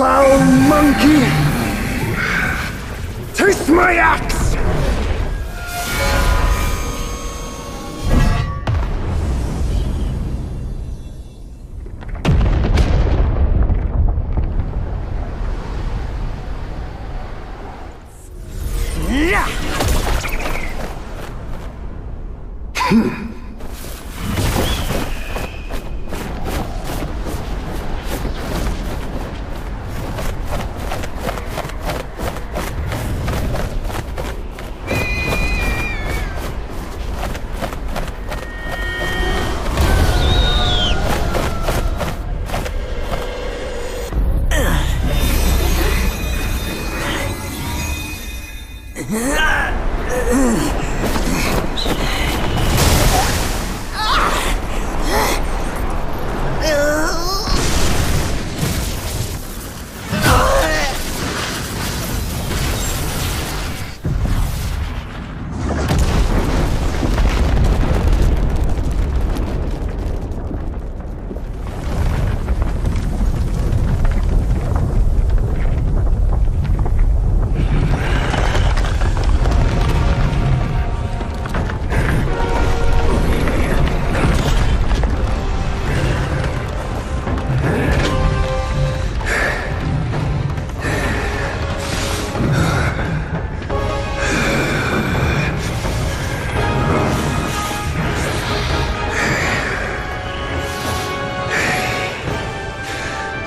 foul monkey! Taste my axe!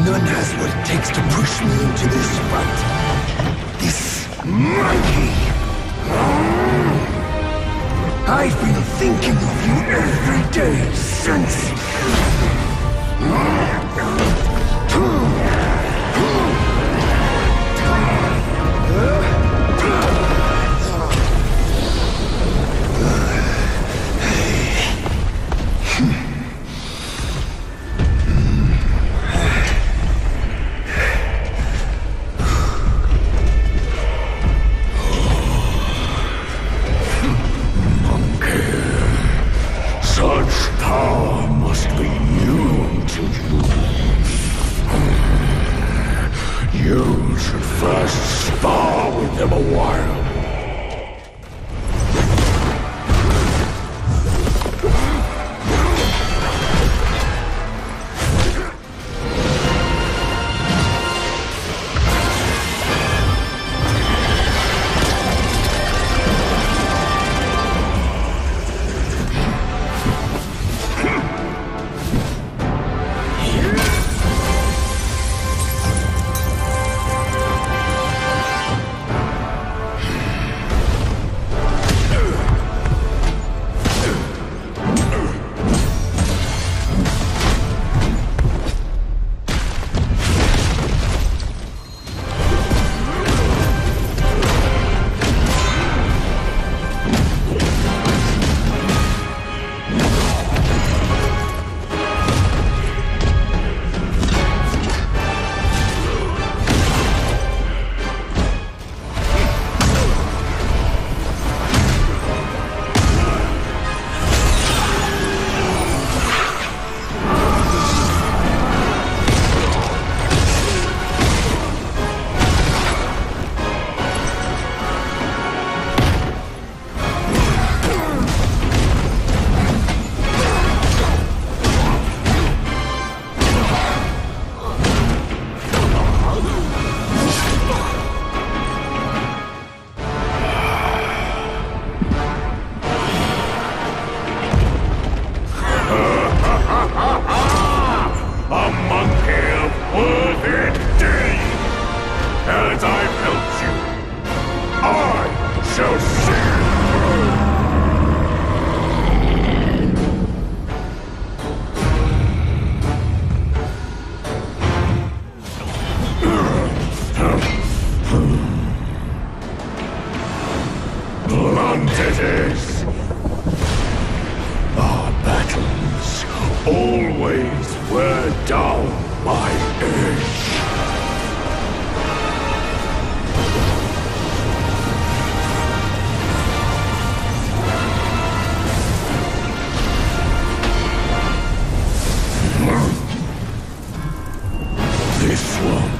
None has what it takes to push me into this fight. This monkey! I've been thinking of you every day since... Such power must be new to you. You should first spar with them a while. A monkey of worth indeed! As I've helped you, I shall see you! Blunt it is! Our battles always wear down my edge. This one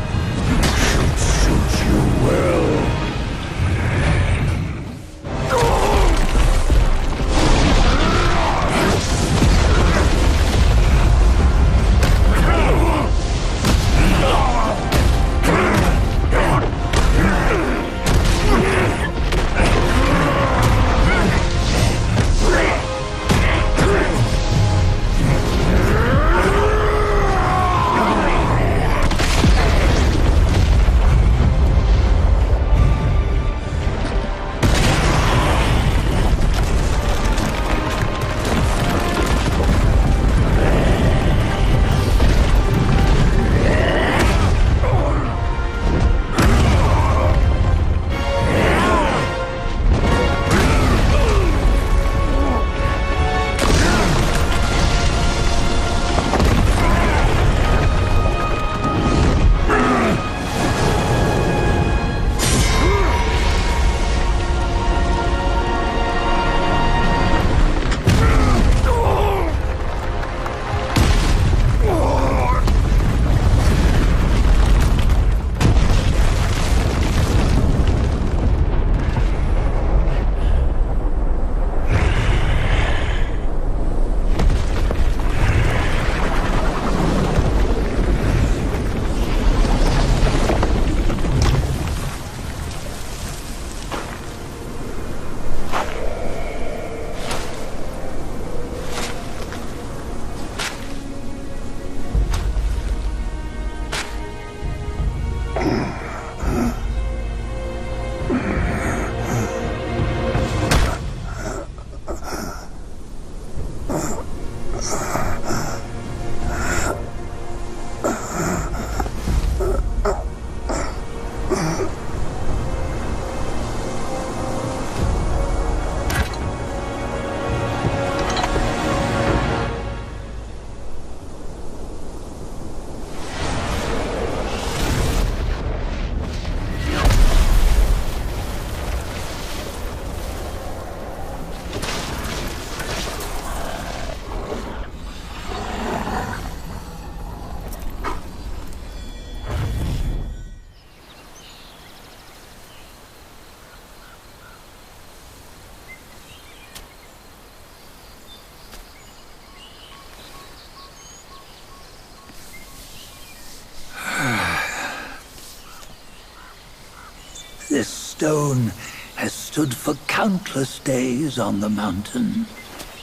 stone has stood for countless days on the mountain.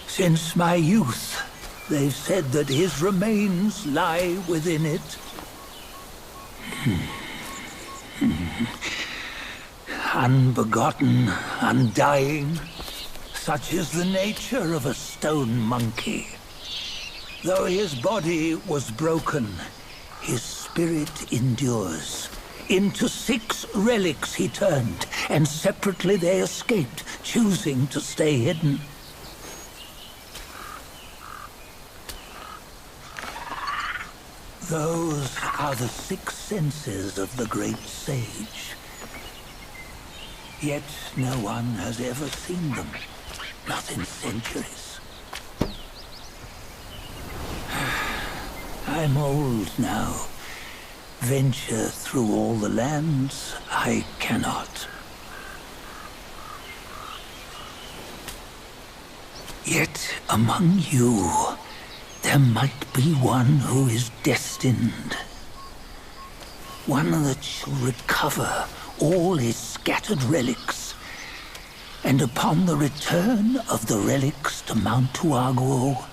Since my youth, they've said that his remains lie within it. Unbegotten, undying, such is the nature of a stone monkey. Though his body was broken, his spirit endures. Into 6 relics he turned, and separately they escaped, choosing to stay hidden. Those are the 6 senses of the great sage. Yet no one has ever seen them, not in centuries. I'm old now. Venture through all the lands I cannot. Yet among you, there might be one who is destined. One that shall recover all his scattered relics. And upon the return of the relics to Mount Tuaguo,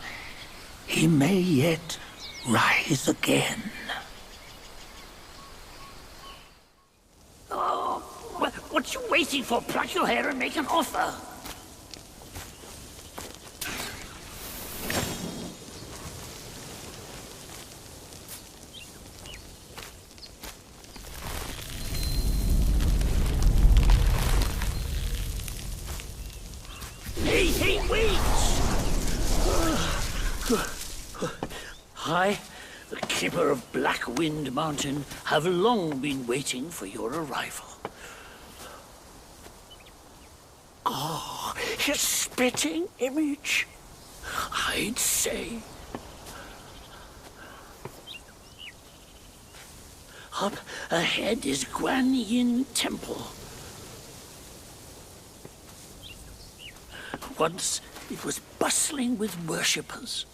he may yet rise again. Oh, what you waiting for? Pluck your hair and make an offer. Hey, wait! I, the keeper of Blackwind Mountain, have long been waiting for your arrival. Oh, his spitting image, I'd say. Up ahead is Guan Yin Temple. Once it was bustling with worshippers,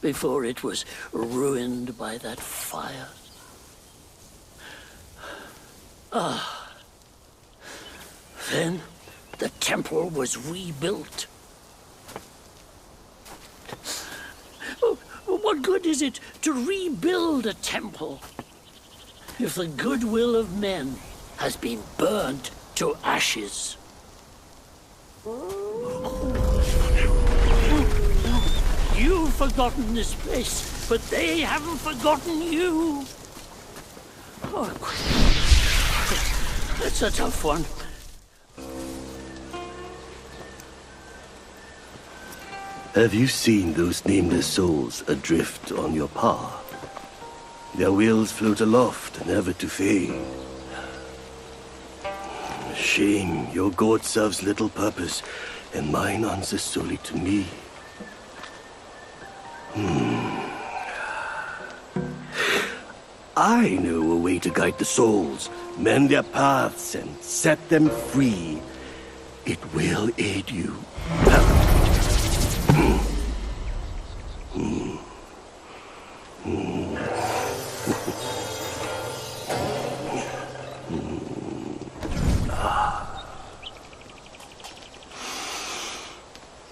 before it was ruined by that fire. Then the temple was rebuilt. Oh, what good is it to rebuild a temple if the goodwill of men has been burnt to ashes? You've forgotten this place, but they haven't forgotten you. Oh, that's a tough one. Have you seen those nameless souls adrift on your path? Their wheels float aloft, never to fade. Shame, your god serves little purpose, and mine answers solely to me. I know a way to guide the souls, mend their paths, and set them free. It will aid you.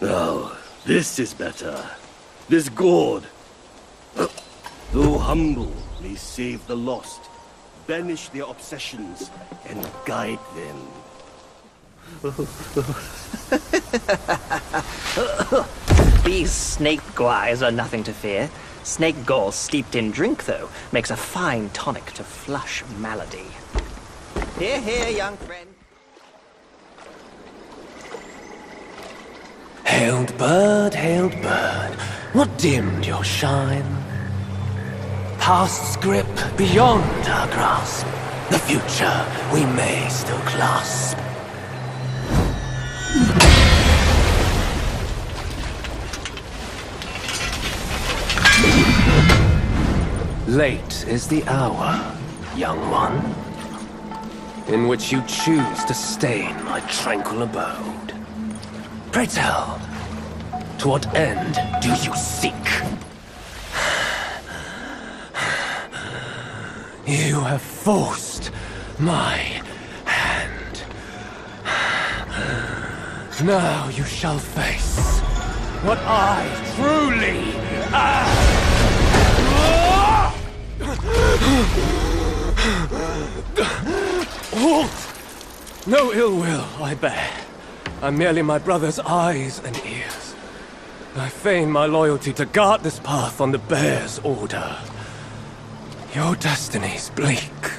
Now, this is better. This god, though humble, may save the lost, banish their obsessions, and guide them. These snake guys are nothing to fear. Snake gall steeped in drink, though, makes a fine tonic to flush malady. Hear, hear, young friend. Hailed bird, what dimmed your shine? Past's grip beyond our grasp, the future we may still clasp. Late is the hour, young one, in which you choose to stain my tranquil abode. Pray tell, to what end do you seek? You have forced my hand. Now you shall face what I truly am! Halt! No ill will I bear. I'm merely my brother's eyes and ears. I feign my loyalty to guard this path on the bear's order. Your destiny's bleak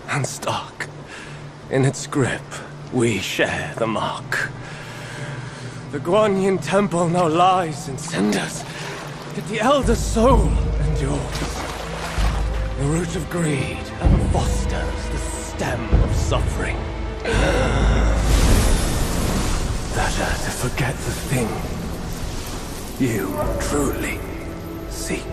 and stark. In its grip, we share the mark. The Guanyin Temple now lies in cinders, yet the Elder Soul endures. The root of greed ever fosters the stem of suffering. Better to forget the thing you truly seek.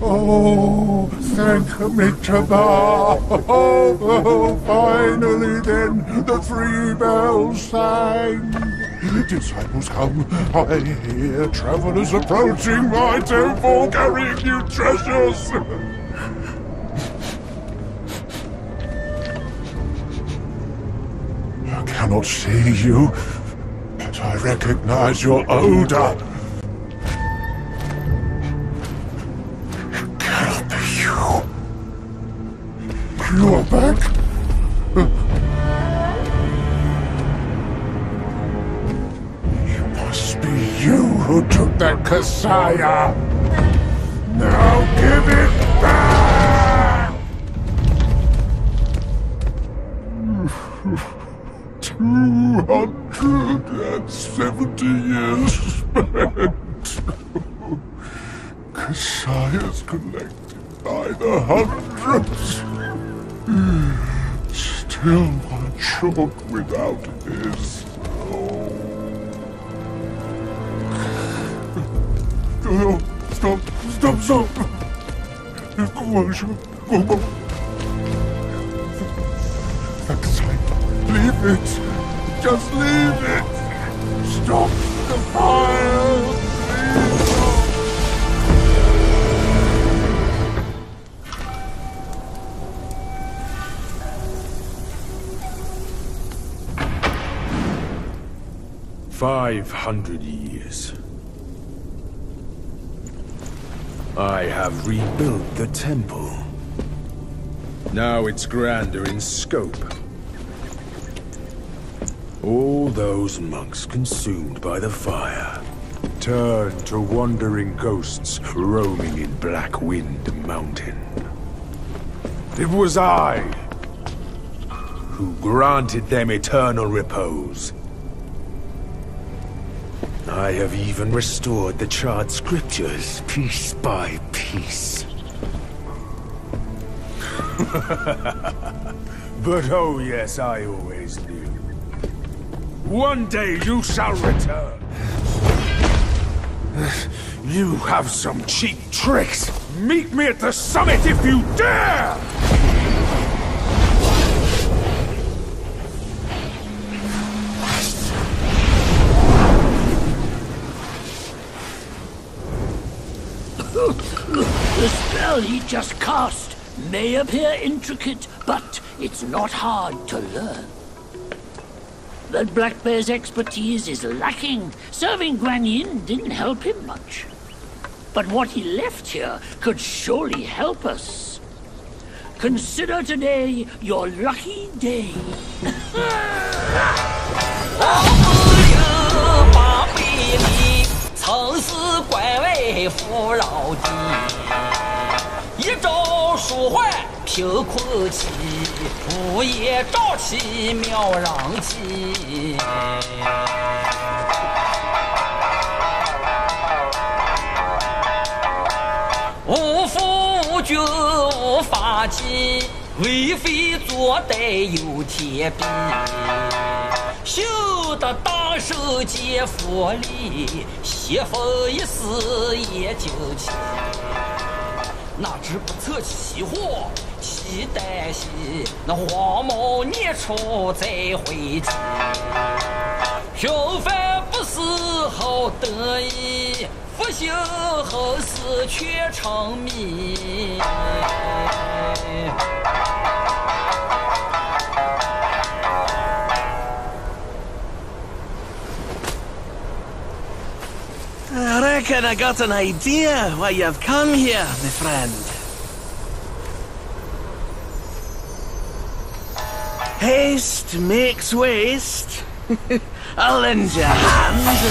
Oh, thank Amitabha! Oh, finally then, the 3 bells sang! Disciples come, I hear travelers approaching my temple carrying new treasures! I cannot see you, but I recognize your odor. You are back? It must be you who took that Kasaya. Now give it back! 270 years spent. Kasayas collected by the hundreds. Still one short without his soul. No, stop! Leave it! Just leave it! Stop the fire! Please stop! "500 years. I have rebuilt the temple. Now it's grander in scope. All those monks consumed by the fire turned to wandering ghosts roaming in Blackwind Mountain. It was I who granted them eternal repose. I have even restored the charred scriptures, piece by piece. But oh yes, I always knew. One day you shall return. You have some cheap tricks. Meet me at the summit if you dare! The spell he just cast may appear intricate, but it's not hard to learn. That Black Bear's expertise is lacking. Serving Guanyin didn't help him much. But what he left here could surely help us. Consider today your lucky day. 曾是官为富饶的，一朝舒缓贫困期，午夜朝起妙人气。无父无君无法纪，为非作歹有天比。修得大圣皆佛力，邪风一时也就起。哪知不测其祸，其旦夕，那黄毛孽畜再回击。平凡不是好得意，不幸后事却成谜。reckon I got an idea why you've come here, my friend. Haste makes waste. I'll lend you a hand.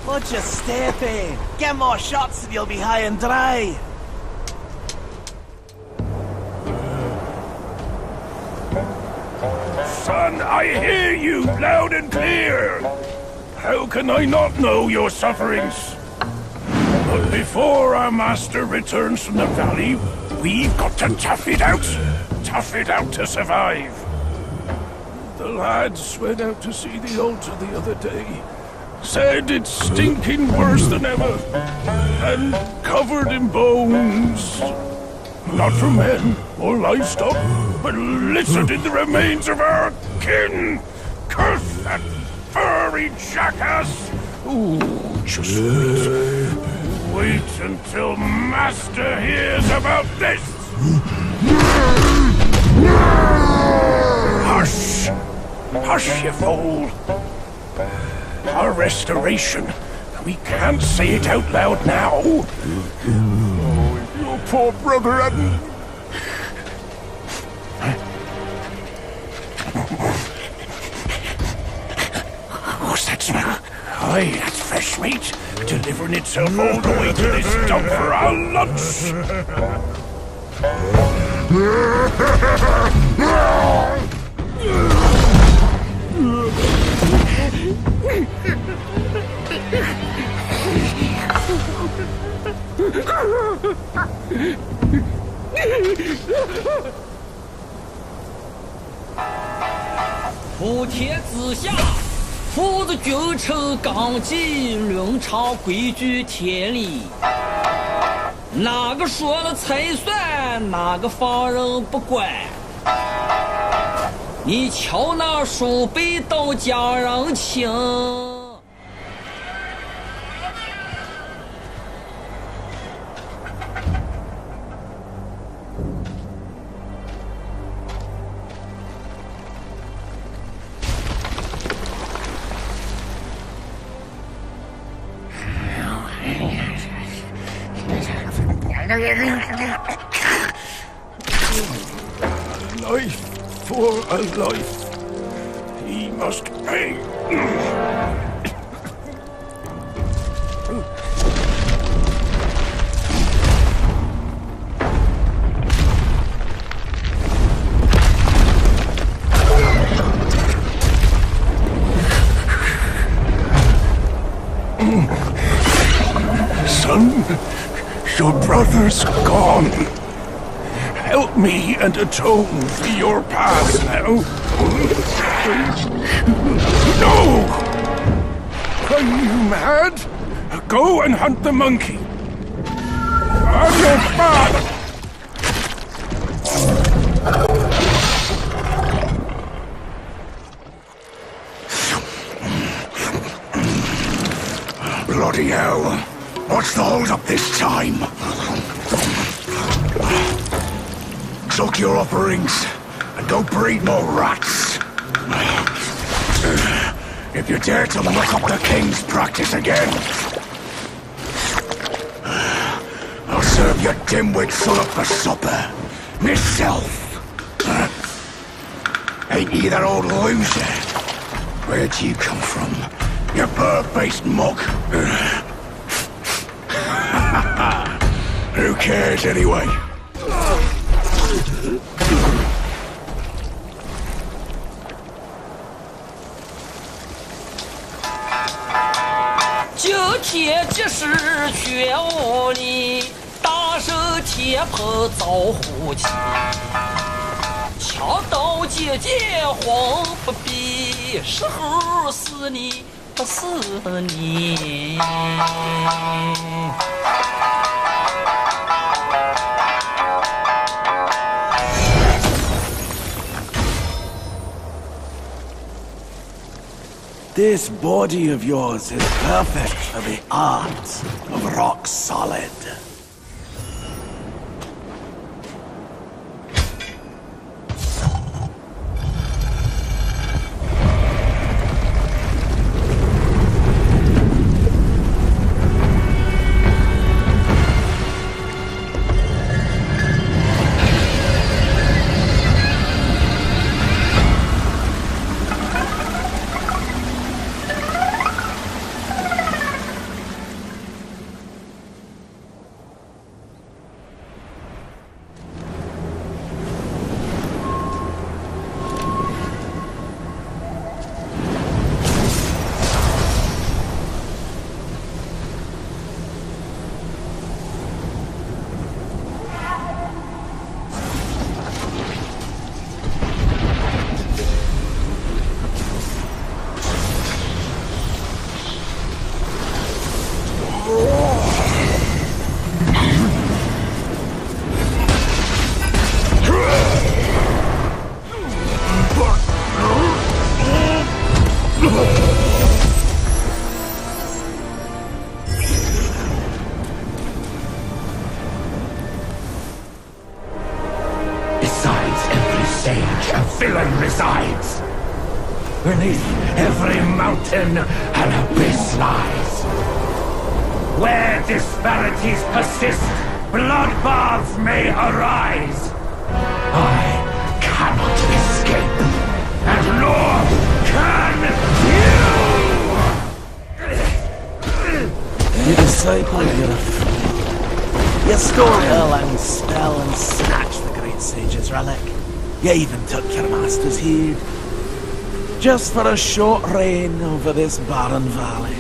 What'd you step in? Get more shots and you'll be high and dry. Son, I hear you loud and clear. How can I not know your sufferings? But before our master returns from the valley, we've got to tough it out. Tough it out to survive. The lads went out to see the altar the other day. Said it's stinking worse than ever. And covered in bones. Not from men or livestock, but littered in the remains of our kin. Curse that furry jackass! Ooh, just wait. Wait until Master hears about this! Hush! Hush, you fool! Our restoration. We can't say it out loud now. Oh, if your poor brother hadn't... What's that smell? Aye, that's fresh meat. Delivering itself all the way to this dump for our lunch.普天之下，父子君臣纲纪，伦常规矩天理。哪个说了才算，哪个放任不管？你瞧那鼠辈都家人情。Life for a life. He must pay. Son, your brother's gone. Help me and atone for your past now. No! Are you mad? Go and hunt the monkey. On your back! Bloody hell. What's the hold up this time? Suck your offerings, and don't breed more rats. If you dare to muck up the king's practice again, I'll serve your dimwit son up for supper, myself. Ain't you that old loser? Where'd you come from, you bird-faced mug? Who cares anyway?今天即是全无力，大圣天蓬遭虎欺。枪刀剑剑慌不必，时候是你不是你。This body of yours is perfect for the art of rock solid. Besides every sage, a villain resides. Beneath every mountain, an abyss lies. Where disparities persist, bloodbaths may arise. I cannot escape, and nor can you! You disciple, you're a fool. You stole Erlang's spell and snatched the great sage's relic. You even took your master's heed. Just for a short reign over this barren valley.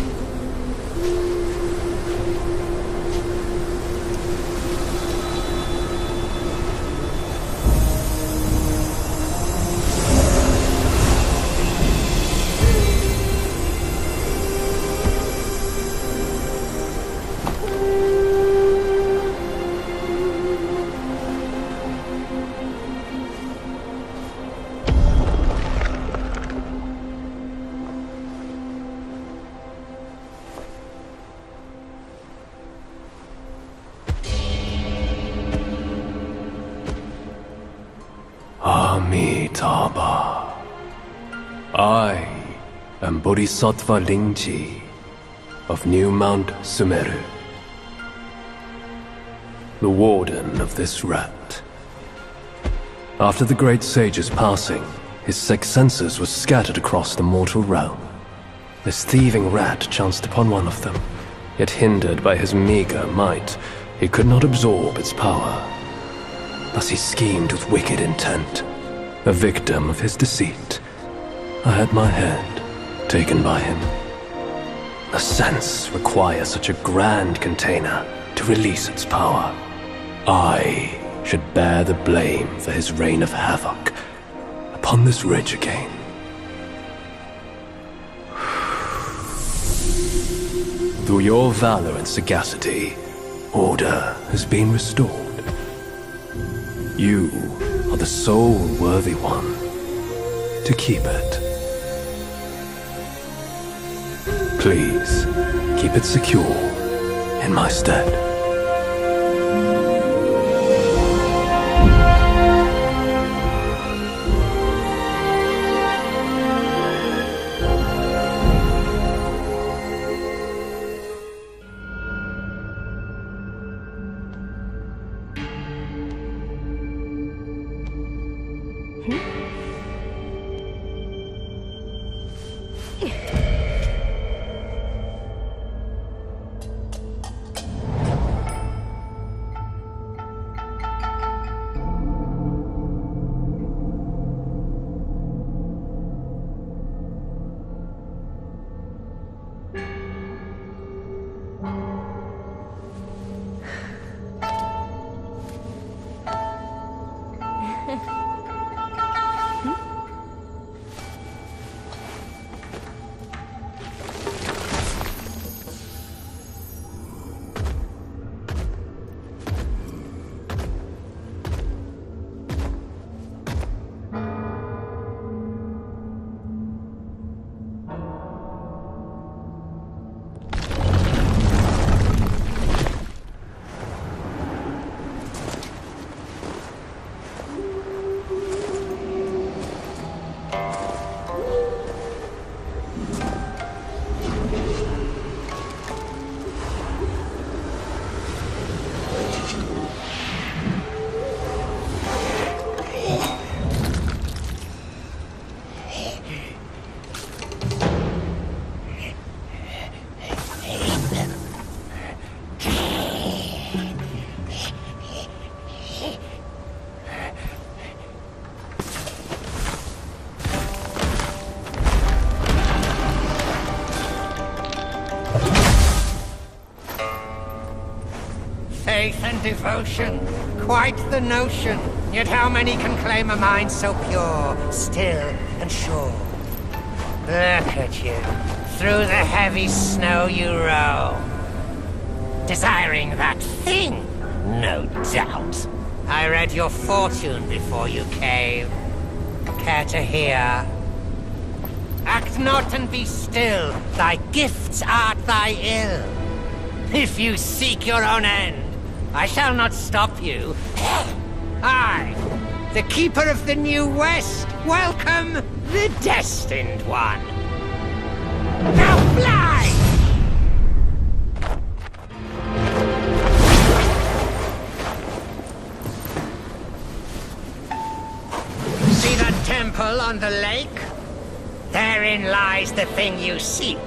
Amitabha. I am Bodhisattva Lingji of New Mount Sumeru, the warden of this rat. After the great sage's passing, his sixth senses were scattered across the mortal realm. This thieving rat chanced upon one of them, yet hindered by his meager might, he could not absorb its power. Thus he schemed with wicked intent. A victim of his deceit, I had my head taken by him. A sense requires such a grand container to release its power. I should bear the blame for his reign of havoc upon this ridge again. Through your valor and sagacity, order has been restored. You are the sole worthy one to keep it. Please, keep it secure in my stead. Faith and devotion, quite the notion. Yet how many can claim a mind so pure, still and sure? Look at you. Through the heavy snow you roam. Desiring that thing, no doubt. I read your fortune before you came. Care to hear? Act not and be still. Thy gifts art thy ill. If you seek your own end, I shall not stop you. I the Keeper of the New West. Welcome, the Destined One. Now fly! See that temple on the lake? Therein lies the thing you seek.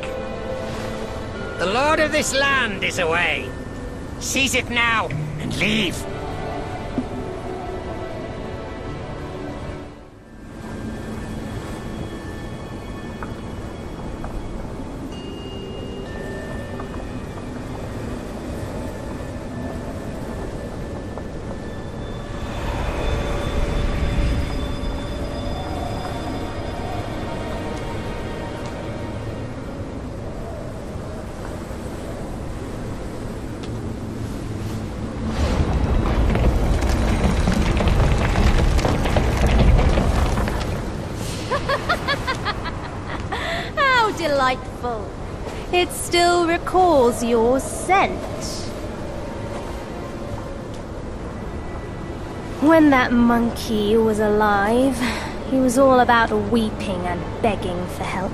The Lord of this land is away. Seize it now and leave. Delightful. It still recalls your scent. When that monkey was alive, he was all about weeping and begging for help.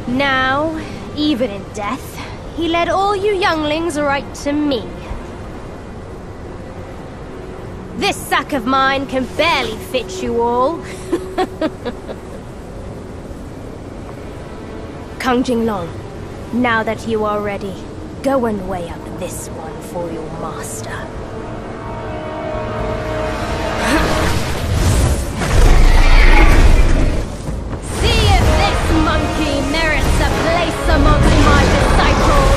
Now, even in death, he led all you younglings right to me. This sack of mine can barely fit you all. Kang Jinglong, now that you are ready, go and weigh up this one for your master. See if this monkey merits a place amongst my disciples!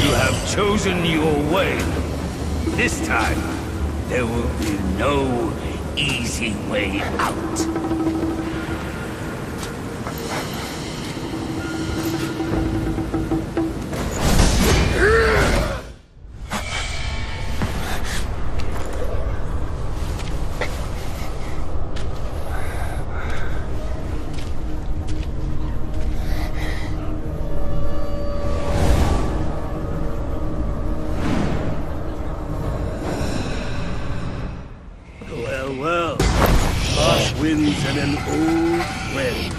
You have chosen your way. This time, there will be no easy way out. Well, harsh winds and an old friend.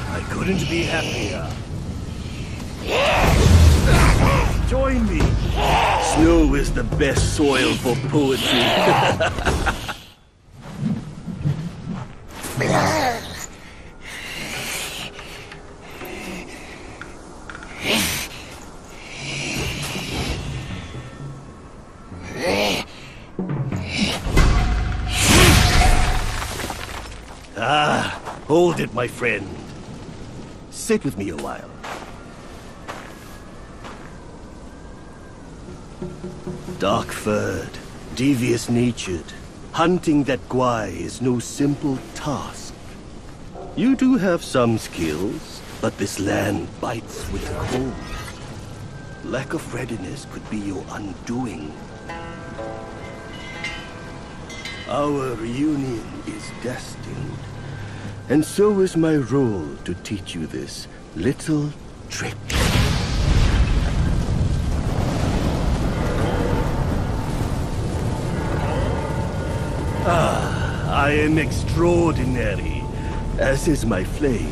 I couldn't be happier. Join me. Snow is the best soil for poetry. Hold it, my friend. Sit with me a while. Dark-furred, devious-natured, hunting that Gwai is no simple task. You do have some skills, but this land bites with cold. Lack of readiness could be your undoing. Our reunion is destined. And so is my role to teach you this little trick. I am extraordinary, as is my flame.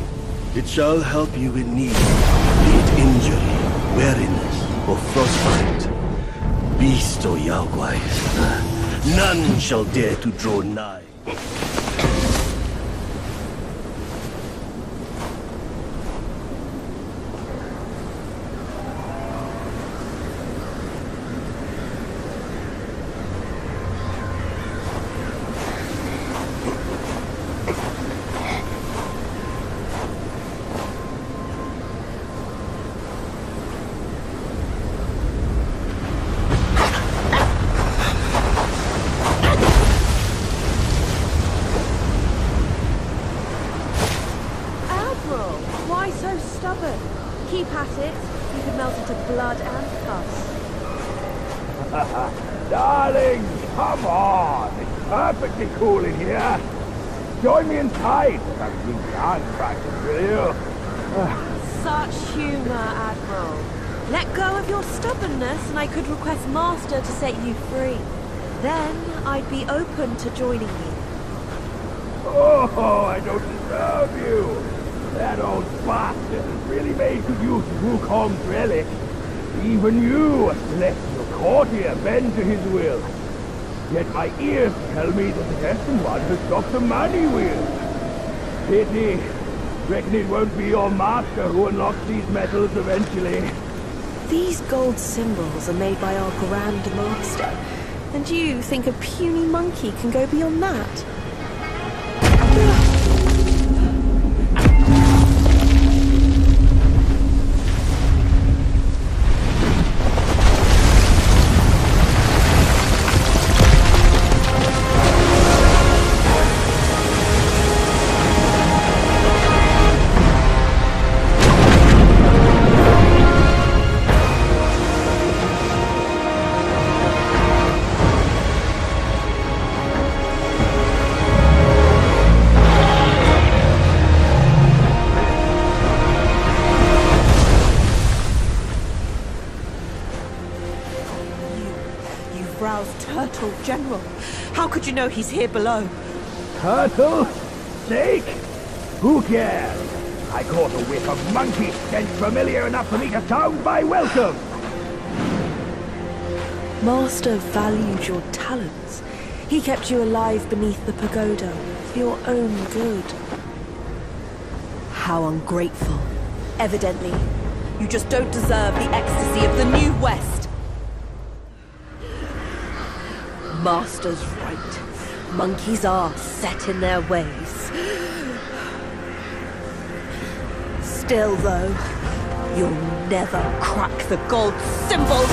It shall help you in need, be it injury, weariness, or frostbite. Beast or Yao Guai, none shall dare to draw nigh. Why so stubborn? Keep at it. You could melt into blood and pus. Darling, come on. It's perfectly cool in here. Join me inside. Have some dance practice, will you? Such humour, Admiral. Let go of your stubbornness and I could request Master to set you free. Then I'd be open to joining you. Oh, I don't deserve you. That old bastard has really made good use of Wukong's relic. Even you, celestial courtier, bend to his will. Yet my ears tell me that the Destined One has stopped the money wheel. Pity. Reckon it won't be your master who unlocks these metals eventually. These gold symbols are made by our Grand Master. And you think a puny monkey can go beyond that? Turtle General. How could you know he's here below? Turtle? Snake? Who cares? I caught a whiff of monkey stench familiar enough for me to sound my welcome. Master valued your talents. He kept you alive beneath the pagoda for your own good. How ungrateful. Evidently, you just don't deserve the ecstasy of the New West. Master's right. Monkeys are set in their ways. Still, though, you'll never crack the gold symbols.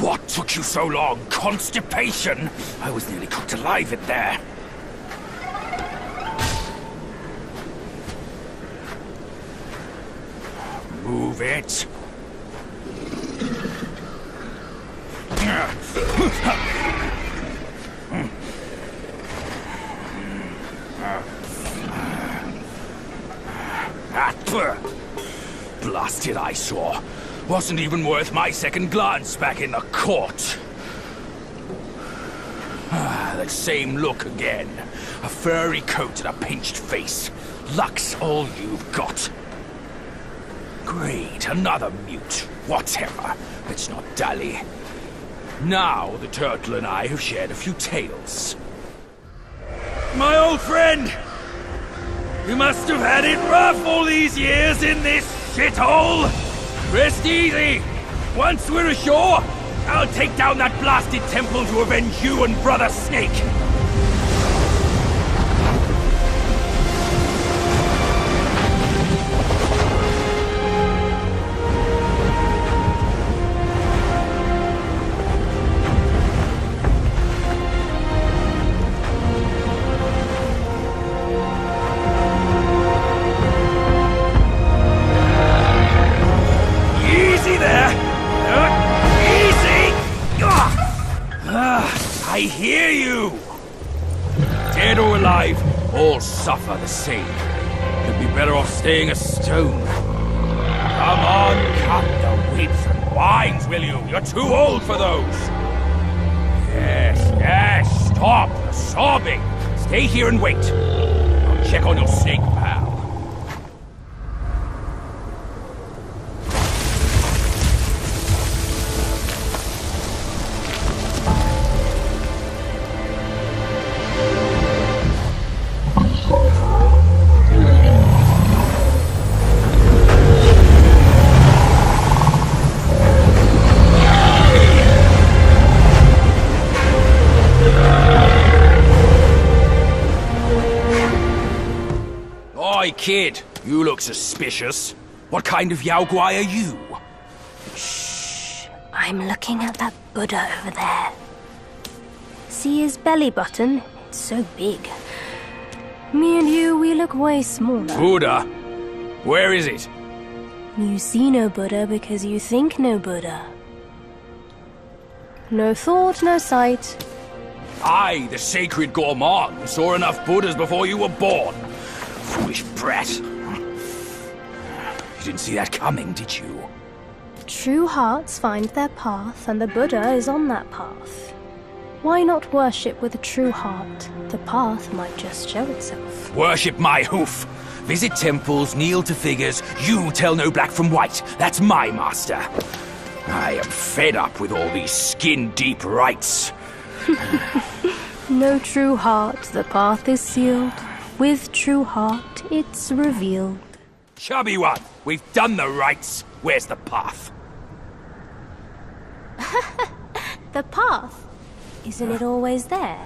What took you so long? Constipation? I was nearly cooked alive in there. Move it. Blasted eyesore. Wasn't even worth my second glance back in the court. That same look again. A furry coat and a pinched face. Luck's all you've got. Great, another mute. Whatever. Let's not dally. Now the turtle and I have shared a few tales. My old friend! You must have had it rough all these years in this shithole! Rest easy! Once we're ashore, I'll take down that blasted temple to avenge you and Brother Snake! I hear you! Dead or alive, all suffer the same. You'd be better off staying a stone. Come on, cut the whips and wines, will you? You're too old for those. Yes, stop the sobbing. Stay here and wait. I'll check on your snake, pal. Oi, kid, you look suspicious. What kind of Yao Guai are you? Shh. I'm looking at that Buddha over there. See his belly button? It's so big. Me and you, we look way smaller. Buddha? Where is it? You see no Buddha because you think no Buddha. No thought, no sight. I, the sacred gourmand, saw enough Buddhas before you were born. Foolish brat. You didn't see that coming, did you? True hearts find their path, and the Buddha is on that path. Why not worship with a true heart? The path might just show itself. Worship my hoof. Visit temples, kneel to figures. You tell no black from white. That's my master. I am fed up with all these skin-deep rites. No true heart, the path is sealed. With true heart, it's revealed. Chubby one, we've done the rites. Where's the path? The path? Isn't it always there?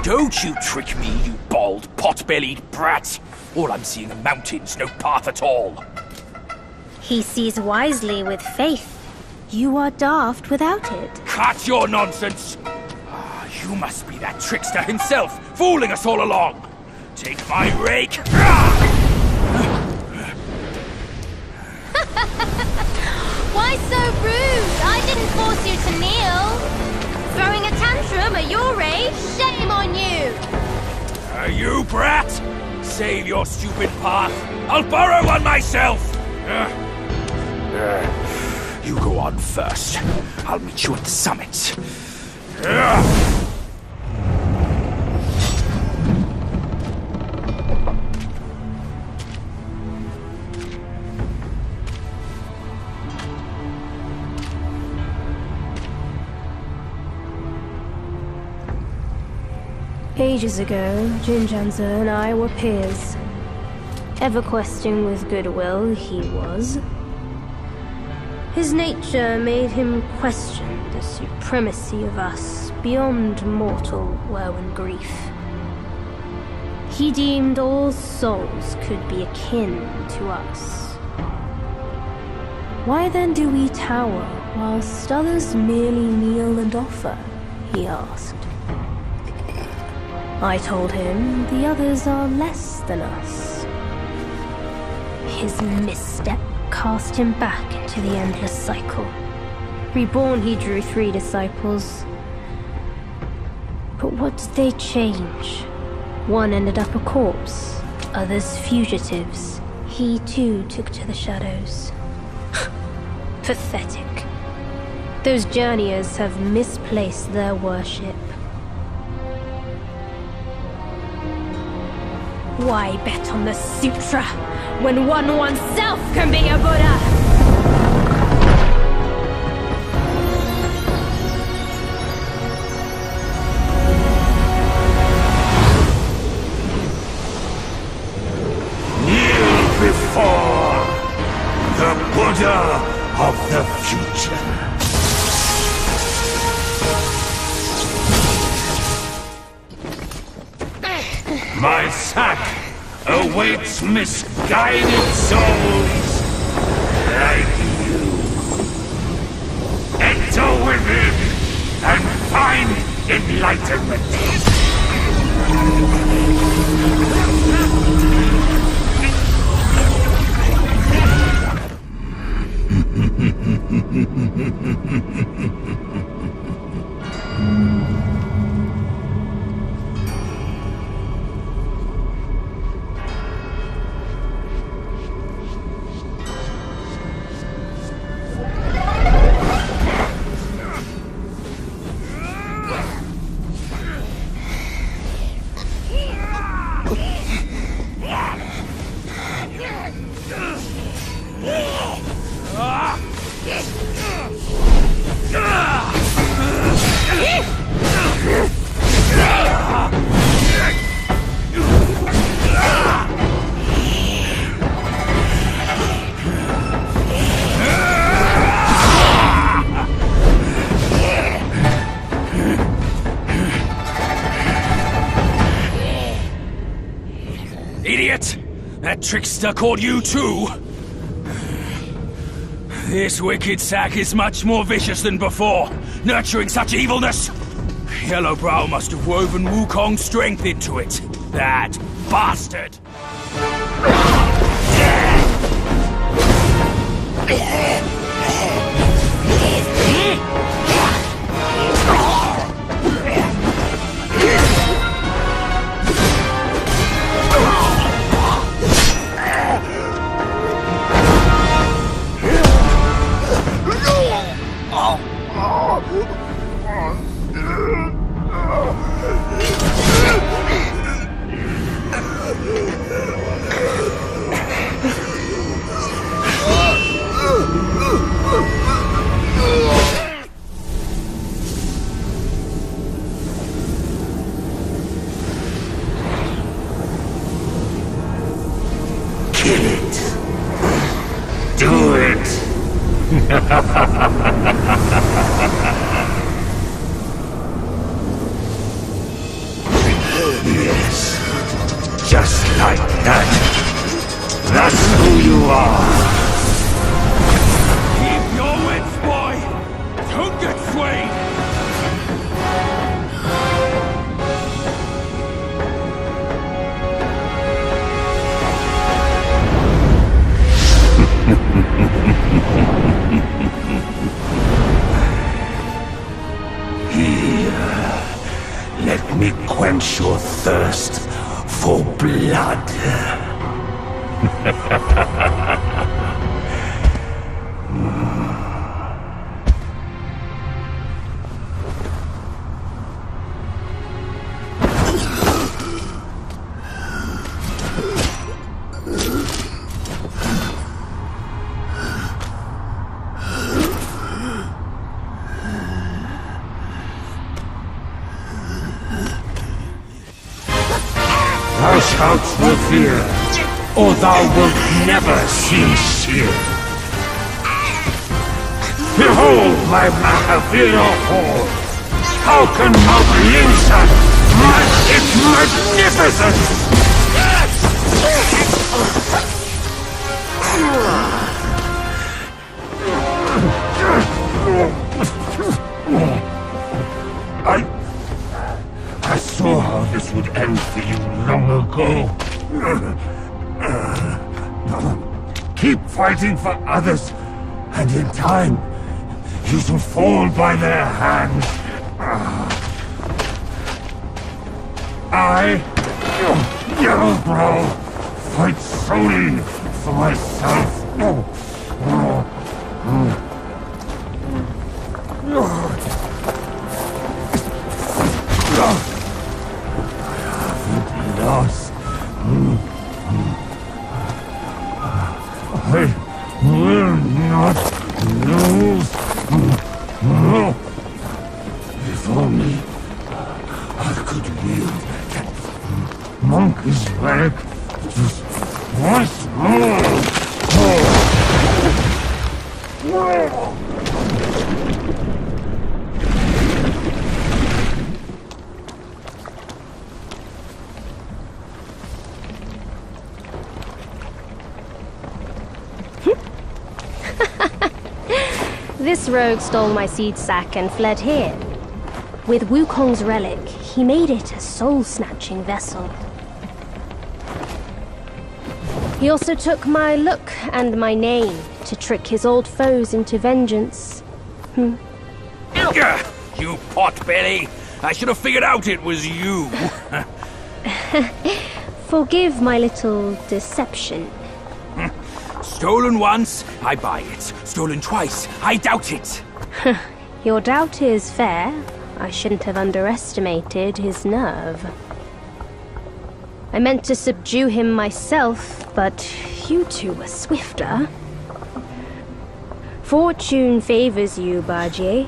Don't you trick me, you bald, pot-bellied brat. All I'm seeing are mountains, no path at all. He sees wisely with faith. You are daft without it. Cut your nonsense! You must be that trickster himself, fooling us all along. Take my rake. Why so rude? I didn't force you to kneel. Throwing a tantrum at your age? Shame on you! You brat! Save your stupid path. I'll borrow one myself. You go on first. I'll meet you at the summit. Ages ago, Jinjanzi and I were peers. Ever questing with goodwill, he was. His nature made him question the supremacy of us beyond mortal woe and grief. He deemed all souls could be akin to us. Why then do we tower whilst others merely kneel and offer? He asked. I told him the others are less than us. His misstep cast him back into the endless cycle. Reborn, he drew 3 disciples. But what did they change? One ended up a corpse, others fugitives. He too took to the shadows. Pathetic. Those journeyers have misplaced their worship. Why bet on the sutra when one oneself can be a Buddha? Kneel before order of the future. My sack awaits misguided souls like you. Enter within and find enlightenment. Idiot! That trickster caught you too! This wicked sack is much more vicious than before, nurturing such evilness! Yellowbrow must have woven Wukong's strength into it. That bastard! Kill it. Do it. Yes. Just like that. That's who you are. Keep your wits, boy! Don't get swayed! Here, let me quench your thirst for blood. Thou shalt revere, or thou wilt never see shield. Behold my Mahavira hall! How can Mount Linsa match its magnificence? I saw how this would end for you long ago. Keep fighting for others, and in time, you shall fall by their hand. I, Yellowbrow, fight solely for myself. Lost. I will not lose. If only I could wield that monkey's leg just once more. This rogue stole my seed sack and fled here. With Wukong's relic, he made it a soul-snatching vessel. He also took my look and my name to trick his old foes into vengeance. You potbelly! I should have figured out it was you. Forgive my little deception. Stolen once, I buy it. Stolen twice, I doubt it. Your doubt is fair. I shouldn't have underestimated his nerve. I meant to subdue him myself, but you two were swifter. Fortune favors you, Bajie.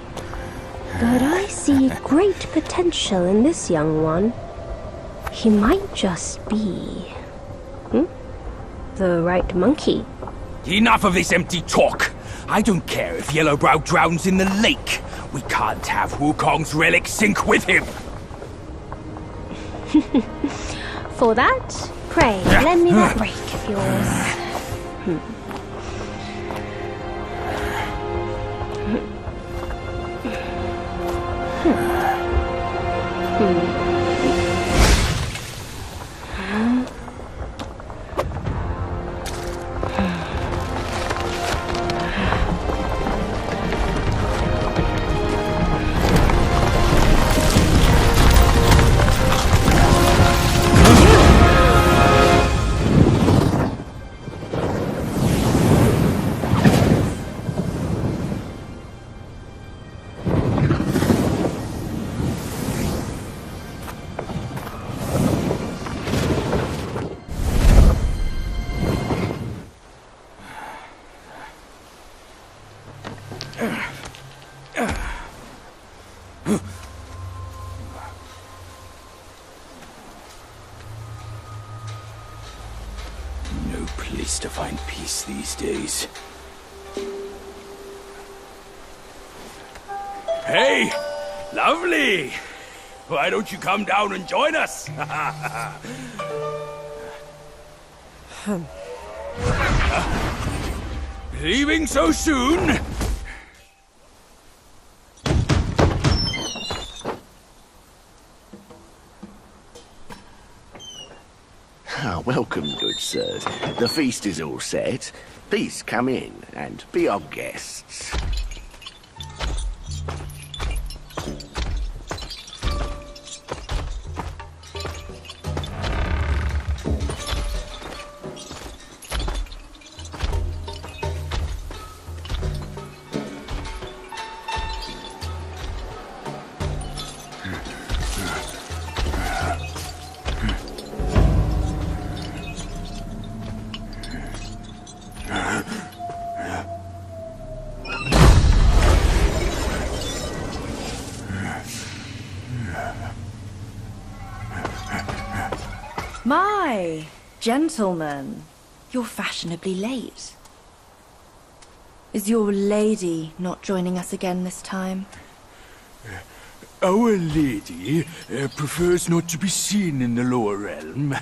But I see great potential in this young one. He might just be... the right monkey. Enough of this empty talk. I don't care if Yellowbrow drowns in the lake. We can't have Wukong's relic sink with him. For that, pray, lend me that rake of yours. No place to find peace these days. Hey! Lovely! Why don't you come down and join us? Leaving so soon? Welcome, good sirs. The feast is all set. Please come in and be our guests. My gentlemen, you're fashionably late. Is your lady not joining us again this time? Our lady prefers not to be seen in the lower realm.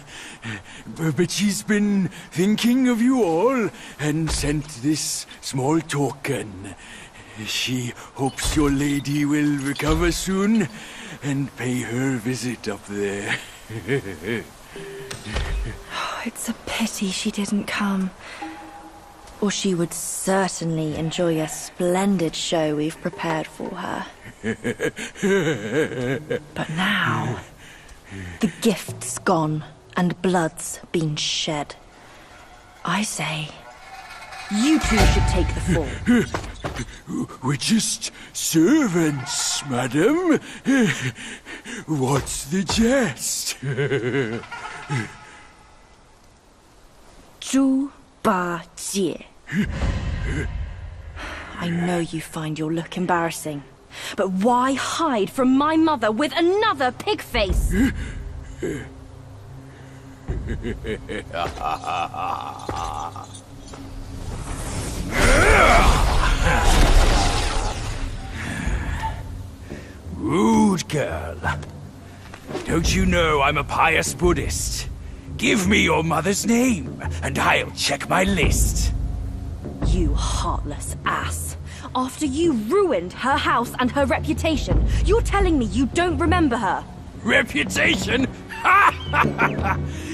But she's been thinking of you all and sent this small token. She hopes your lady will recover soon and pay her visit up there. It's a pity she didn't come. Or she would certainly enjoy a splendid show we've prepared for her. But now, the gift's gone and blood's been shed. I say, you two should take the fall. We're just servants, madam. What's the jest? Zhu Ba Jie. I know you find your look embarrassing, but why hide from my mother with another pig face? girl. Don't you know I'm a pious Buddhist? Give me your mother's name, and I'll check my list. You heartless ass. After you ruined her house and her reputation, you're telling me you don't remember her? Reputation?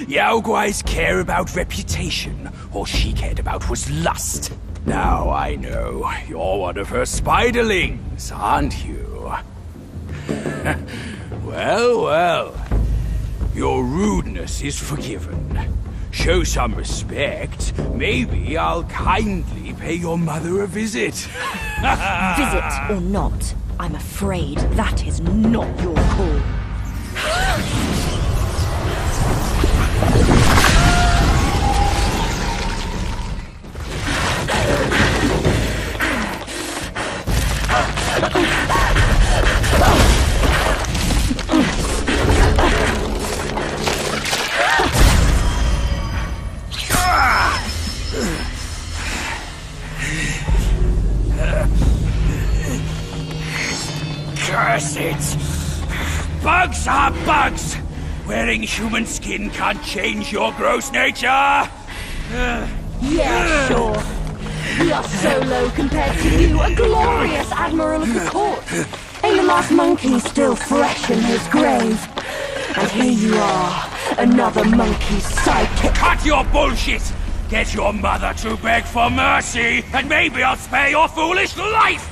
Yao Guai's care about reputation. All she cared about was lust. Now I know. You're one of her spiderlings, aren't you? Well, well. Your rudeness is forgiven. Show some respect. Maybe I'll kindly pay your mother a visit. Visit or not, I'm afraid that is not your call. Curse it! Bugs are bugs! Wearing human skin can't change your gross nature! Yeah, sure. We are so low compared to you, a glorious admiral of the court. Ain't the last monkey still fresh in his grave? And here you are, another monkey's sidekick. Cut your bullshit! Get your mother to beg for mercy, and maybe I'll spare your foolish life!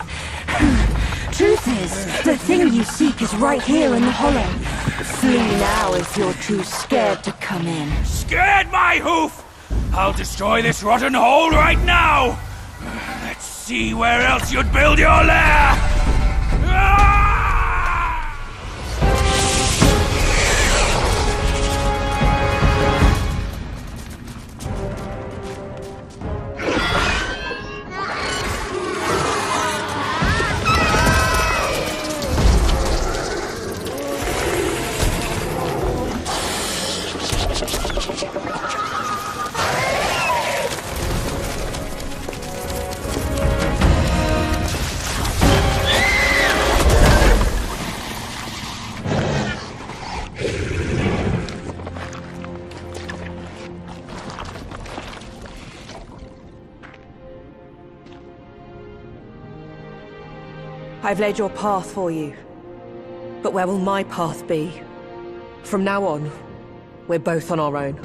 Truth is, the thing you seek is right here in the hollow. Flee now if you're too scared to come in. Scared my hoof! I'll destroy this rotten hole right now! Let's see where else you'd build your lair! I've laid your path for you. But where will my path be? From now on, we're both on our own.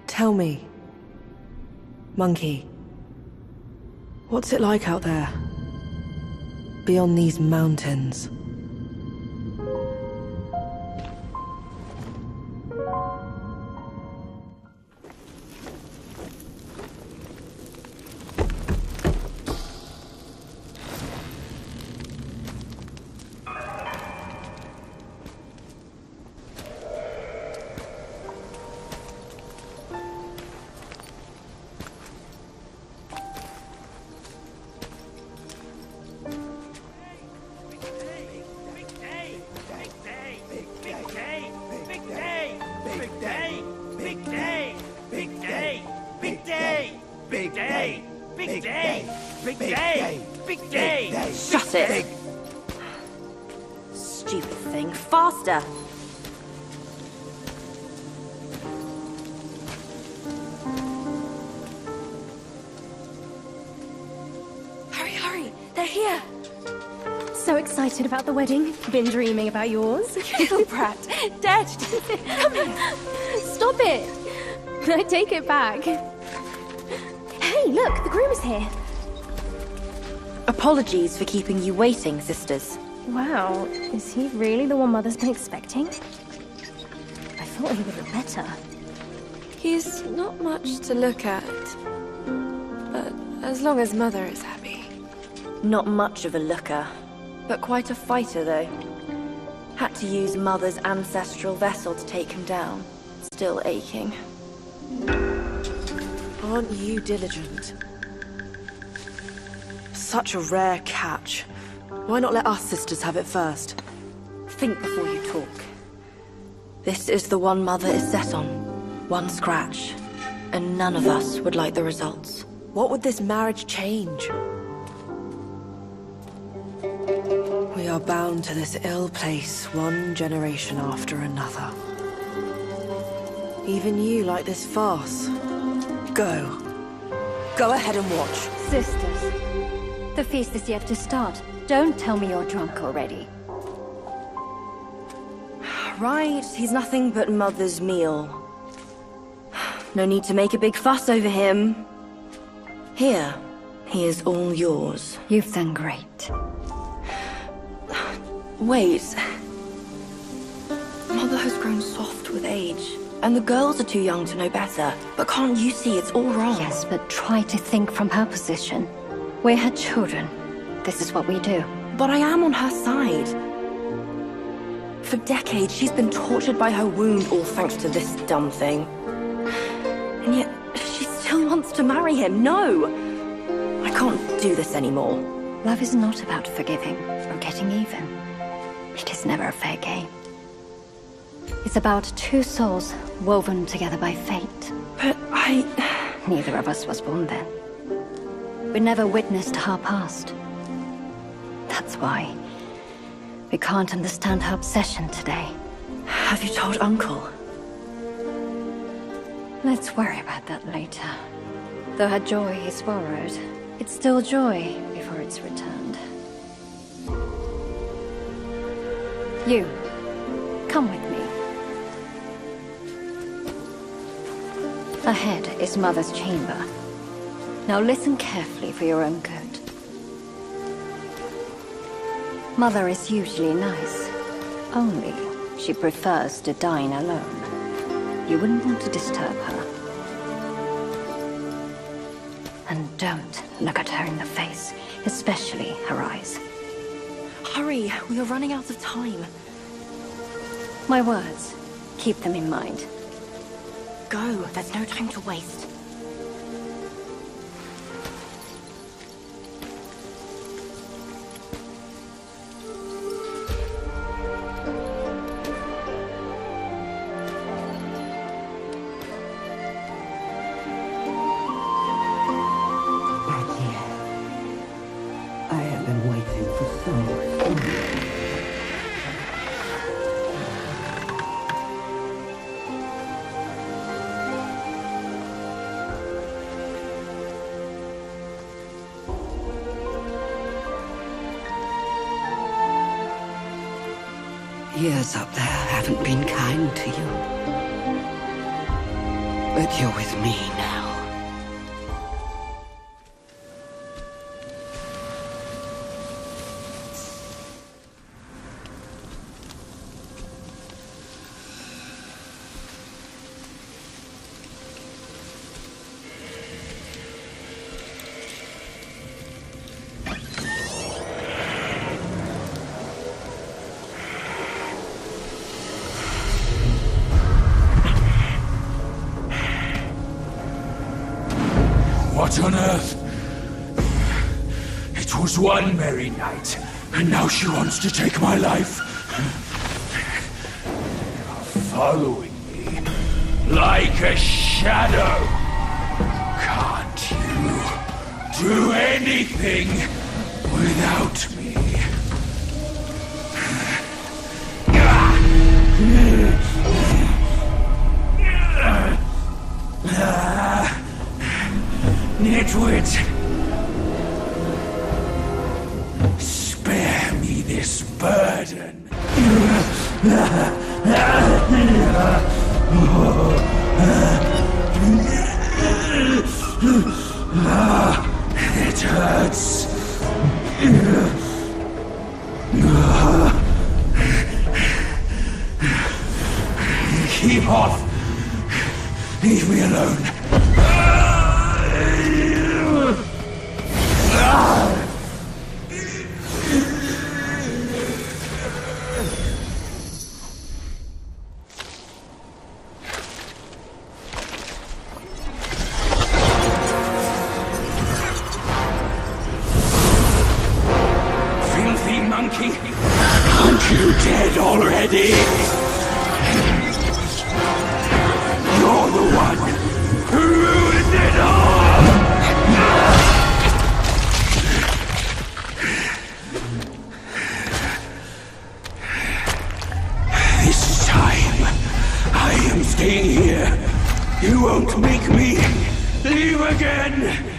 Tell me, Monkey, what's it like out there? Beyond these mountains? Shut it! Stupid thing. Faster! Hurry, hurry! They're here! So excited about the wedding. Been dreaming about yours. Little brat. Dead. Come here. Stop it! I take it back. Hey, look! The groom is here. Apologies for keeping you waiting, sisters. Wow, is he really the one Mother's been expecting? I thought he would look better. He's not much to look at, but as long as Mother is happy. Not much of a looker, but quite a fighter, though. Had to use Mother's ancestral vessel to take him down. Still aching. Aren't you diligent? Such a rare catch. Why not let us sisters have it first? Think before you talk. This is the one Mother is set on. One scratch. And none of us would like the results. What would this marriage change? We are bound to this ill place one generation after another. Even you like this farce. Go. Go ahead and watch. Sisters, the feast is yet to start. Don't tell me you're drunk already. Right, he's nothing but Mother's meal. No need to make a big fuss over him. Here, he is all yours. You've done great. Wait. Mother has grown soft with age, and the girls are too young to know better. But can't you see it's all wrong? Yes, but try to think from her position. We're her children. This is what we do. But I am on her side. For decades, she's been tortured by her wound, all thanks to this dumb thing. And yet, she still wants to marry him. No! I can't do this anymore. Love is not about forgiving or getting even. It is never a fair game. It's about two souls woven together by fate. But Neither of us was born then. We never witnessed her past. That's why we can't understand her obsession today. Have you told Uncle? Let's worry about that later. Though her joy is borrowed, it's still joy before it's returned. You, come with me. Ahead is Mother's chamber. Now listen carefully for your own good. Mother is usually nice. Only she prefers to dine alone. You wouldn't want to disturb her. And don't look at her in the face, especially her eyes. Hurry, we are running out of time. My words, keep them in mind. Go, there's no time to waste. Years up there haven't been kind to you. But you're with me now. What on earth? It was one merry night, and now she wants to take my life. Following me like a shadow. Can't you do anything without me? Nitwit! Spare me this burden. It hurts. Keep off. Leave me alone. Filthy monkey! Aren't you dead already? You're the one who ruined it all! Don't make me leave again!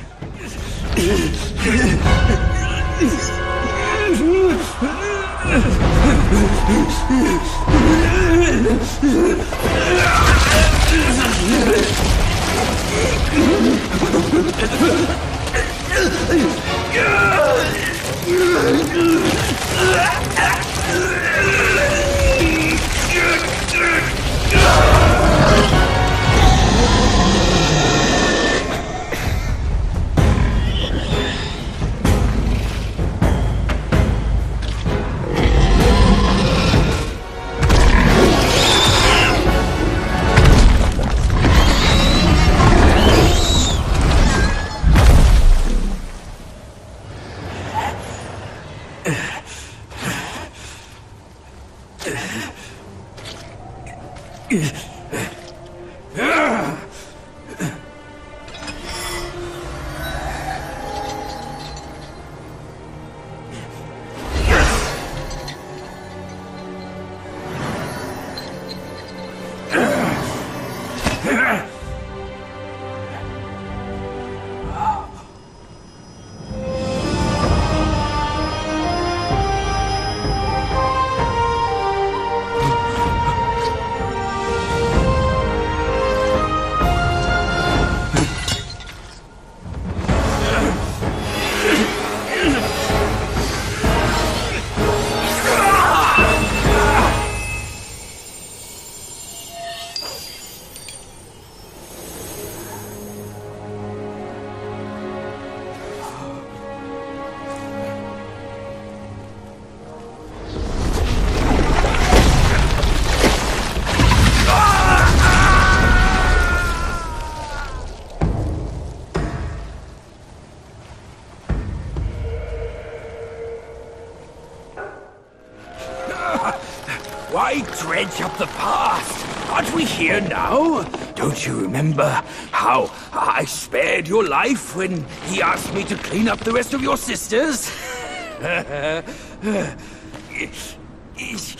Why dredge up the past? Aren't we here now? Don't you remember how I spared your life when he asked me to clean up the rest of your sisters?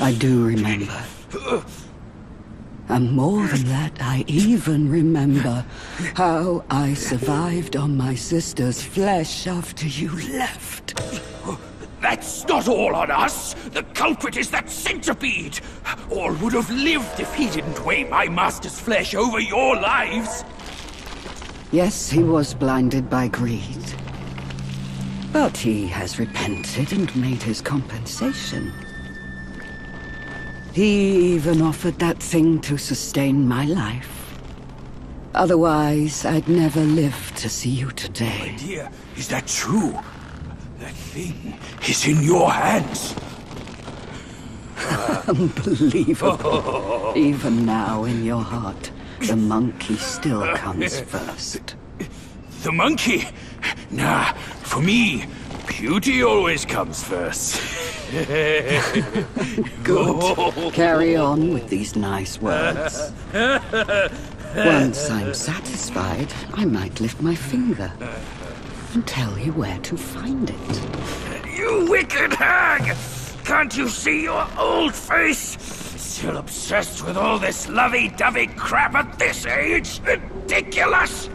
I do remember. And more than that, I even remember how I survived on my sister's flesh after you left. That's not all on us! The culprit is that centipede! All would have lived if he didn't weigh my master's flesh over your lives! Yes, he was blinded by greed. But he has repented and made his compensation. He even offered that thing to sustain my life. Otherwise, I'd never live to see you today. My dear, is that true? That thing is in your hands. Unbelievable. Even now, in your heart, the monkey still comes first. The monkey? Nah, for me, beauty always comes first. Good. Carry on with these nice words. Once I'm satisfied, I might lift my finger and tell you where to find it. You wicked hag! Can't you see your old face? Still obsessed with all this lovey-dovey crap at this age? Ridiculous!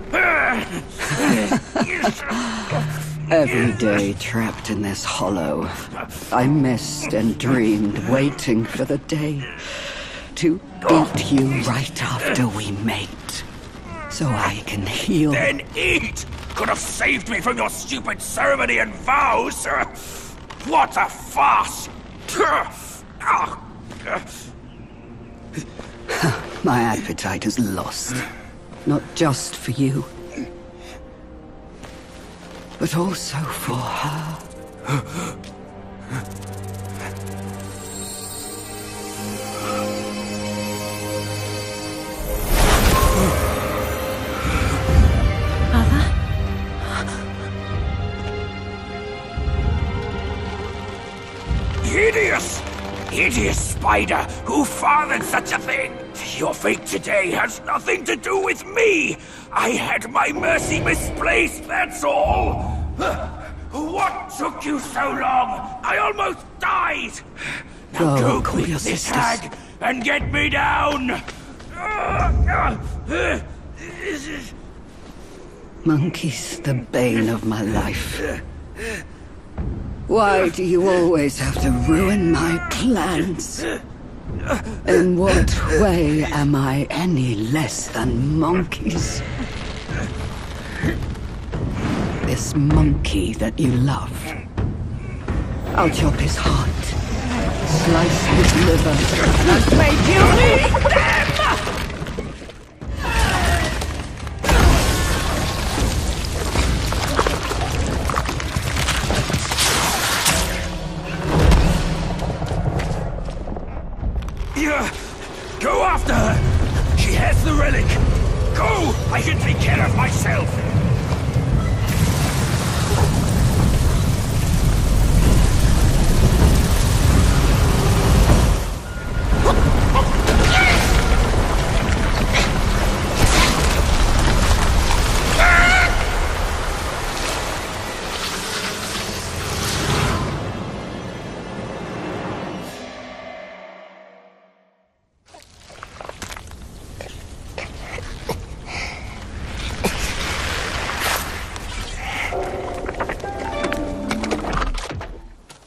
Every day trapped in this hollow, I missed and dreamed, waiting for the day to eat you right after we mate, so I can heal. Then eat! Could have saved me from your stupid ceremony and vows! What a farce! My appetite is lost, not just for you, but also for her. Hideous! Hideous spider! Who fathered such a thing? Your fate today has nothing to do with me! I had my mercy misplaced, that's all! What took you so long? I almost died! Now go call quick, your this sisters. hag, and get me down! Monkey's the bane of my life. Why do you always have to ruin my plans? In what way am I any less than monkeys? This monkey that you love. I'll chop his heart, slice his liver, and make you eat them! Go after her! She has the relic! Go! I can take care of myself!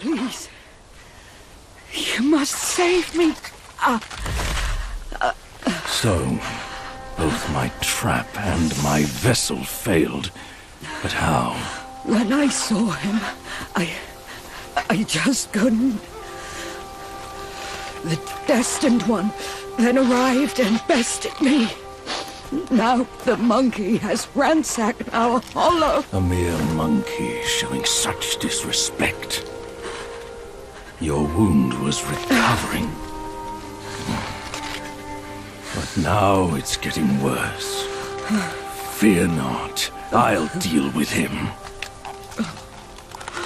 Please. You must save me. So, both my trap and my vessel failed. But how? When I saw him, I just couldn't. The Destined One then arrived and bested me. Now the monkey has ransacked our hollow. A mere monkey showing such disrespect. Your wound was recovering. But now it's getting worse. Fear not. I'll deal with him.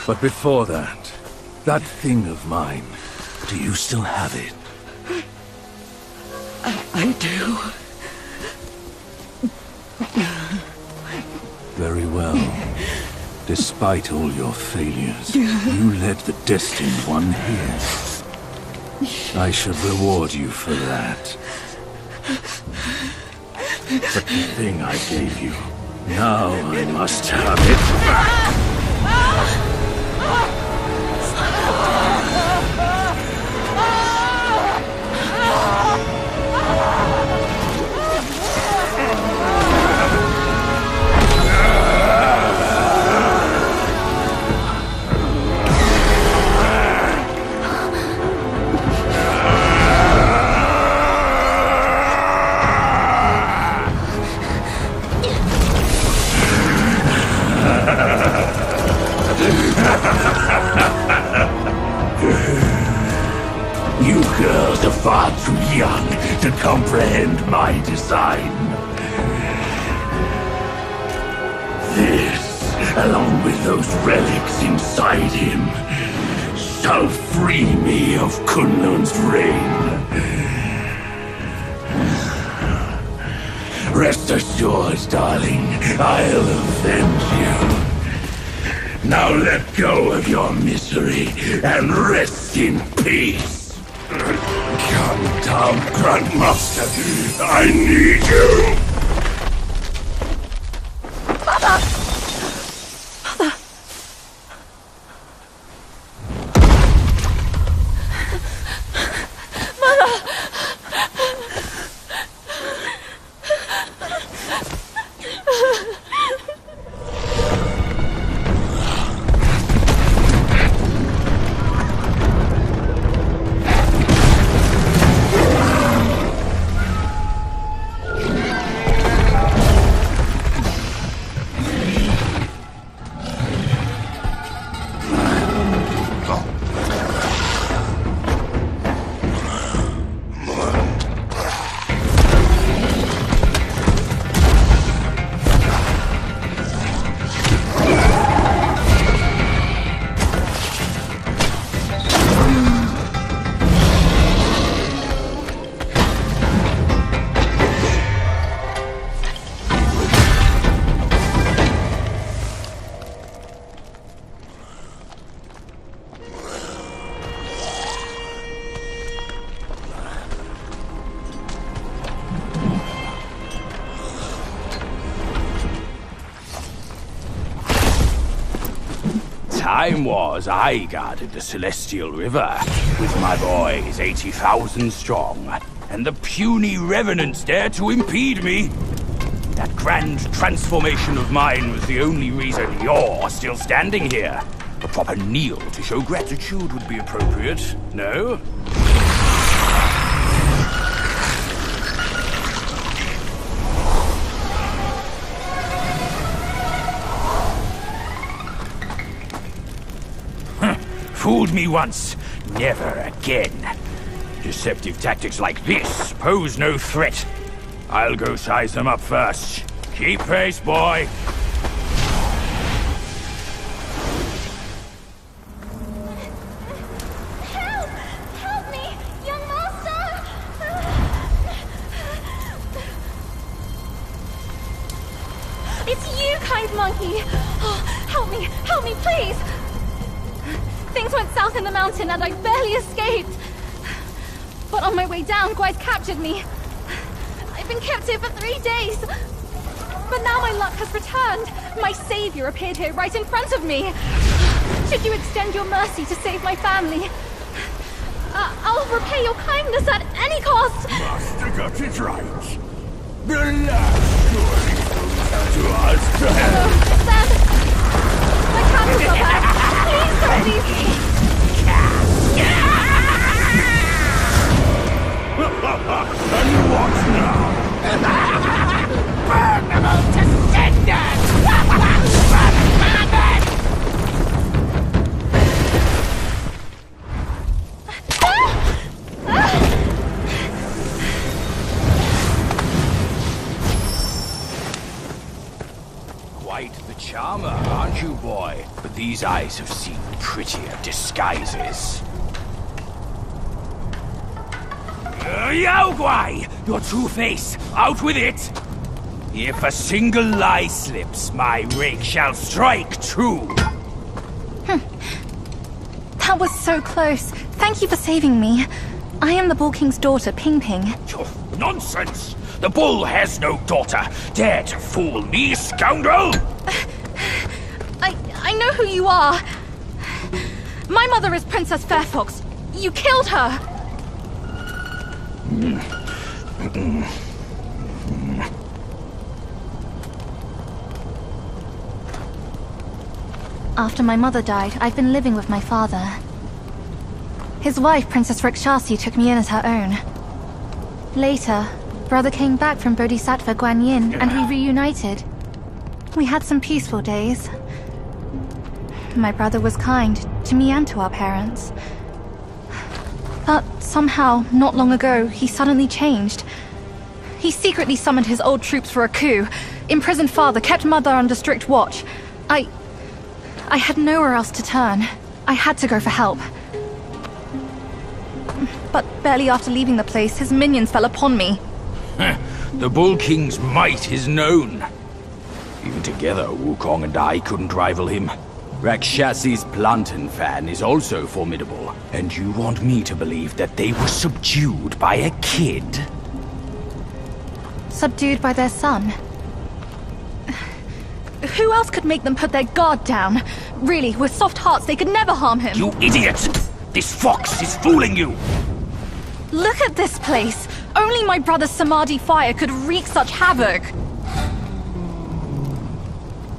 But before that, that thing of mine, do you still have it? I do. Very well. Despite all your failures, you led the Destined One here. I should reward you for that. But the thing I gave you, now I must have it back! You girls are far too young to comprehend my design. This, along with those relics inside him, shall free me of Kunlun's reign. Rest assured, darling, I'll avenge you. Now let go of your misery and rest in peace. Come down, Grandmaster. I need you. Mother! Mother! time was I guarded the Celestial River with my boys 80,000 strong, and the puny revenants dared to impede me. That grand transformation of mine was the only reason you're still standing here. A proper kneel to show gratitude would be appropriate, no? Fooled me once, never again. Deceptive tactics like this pose no threat. I'll go size them up first. Keep pace, boy. Help! Help me, young master! It's you, kind monkey! Oh, help me, please! Things went south in the mountain and I barely escaped. But on my way down, Gwai's captured me. I've been kept here for 3 days. But now my luck has returned. My savior appeared here right in front of me. Should you extend your mercy to save my family? I'll repay your kindness at any cost. Master got it right. The last story to us. Sam, my candles are back. Please don't leave me. And what now? Burn them all to cinders! Quite the charmer, aren't you, boy? But these eyes have seen prettier disguises. Yao Gwai! Your true face! Out with it! If a single lie slips, my rake shall strike true! That was so close. Thank you for saving me. I am the Bull King's daughter, Ping Ping. Nonsense! The bull has no daughter! Dare to fool me, scoundrel! I know who you are. My mother is Princess Fairfox. You killed her! After my mother died, I've been living with my father. His wife, Princess Rakshasi, took me in as her own. Later, brother came back from Bodhisattva Guanyin, and we reunited. We had some peaceful days. My brother was kind to me and to our parents. But somehow, not long ago, he suddenly changed. He secretly summoned his old troops for a coup, imprisoned father, kept mother under strict watch. I had nowhere else to turn. I had to go for help. But barely after leaving the place, his minions fell upon me. The Bull King's might is known. Even together, Wukong and I couldn't rival him. Rakshasi's Planten fan is also formidable. And you want me to believe that they were subdued by a kid? Subdued by their son? Who else could make them put their guard down? Really, with soft hearts, they could never harm him. You idiot! This fox is fooling you! Look at this place! Only my brother's Samadhi fire could wreak such havoc!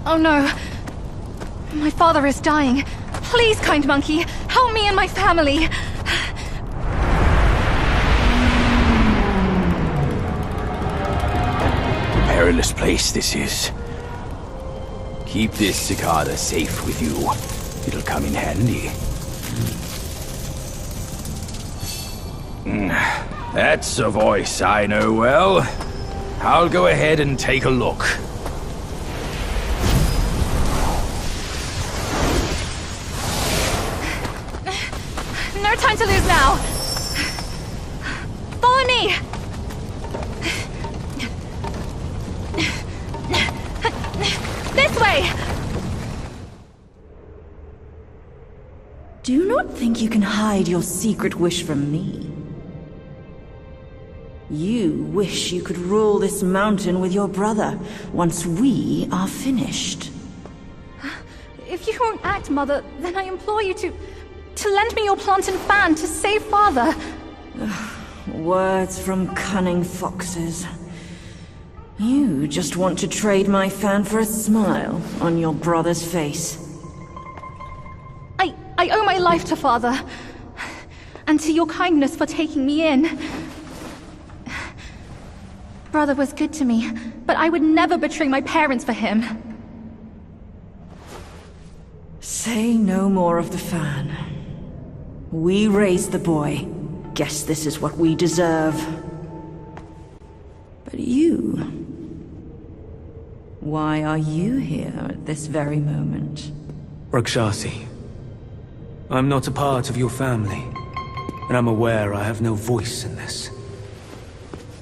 Oh no. My father is dying. Please, kind monkey, help me and my family! A perilous place this is. Keep this cicada safe with you. It'll come in handy. That's a voice I know well. I'll go ahead and take a look. No time to lose now! Follow me! This way! Do not think you can hide your secret wish from me. You wish you could rule this mountain with your brother once we are finished. If you won't act, Mother, then I implore you to lend me your plant and fan to save Father. Words from cunning foxes. You just want to trade my fan for a smile on your brother's face. I owe my life to Father, and to your kindness for taking me in. Brother was good to me, but I would never betray my parents for him. Say no more of the fan. We raised the boy. Guess this is what we deserve. But you... why are you here at this very moment? Rakshasi, I'm not a part of your family, and I'm aware I have no voice in this.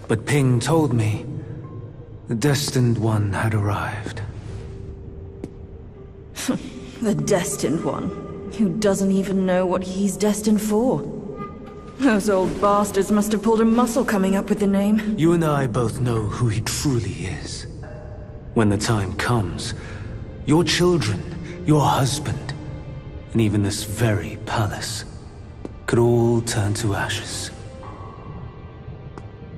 But Ping told me the Destined One had arrived. The Destined One, who doesn't even know what he's destined for. Those old bastards must have pulled a muscle coming up with the name. You and I both know who he truly is. When the time comes, your children, your husband, and even this very palace could all turn to ashes.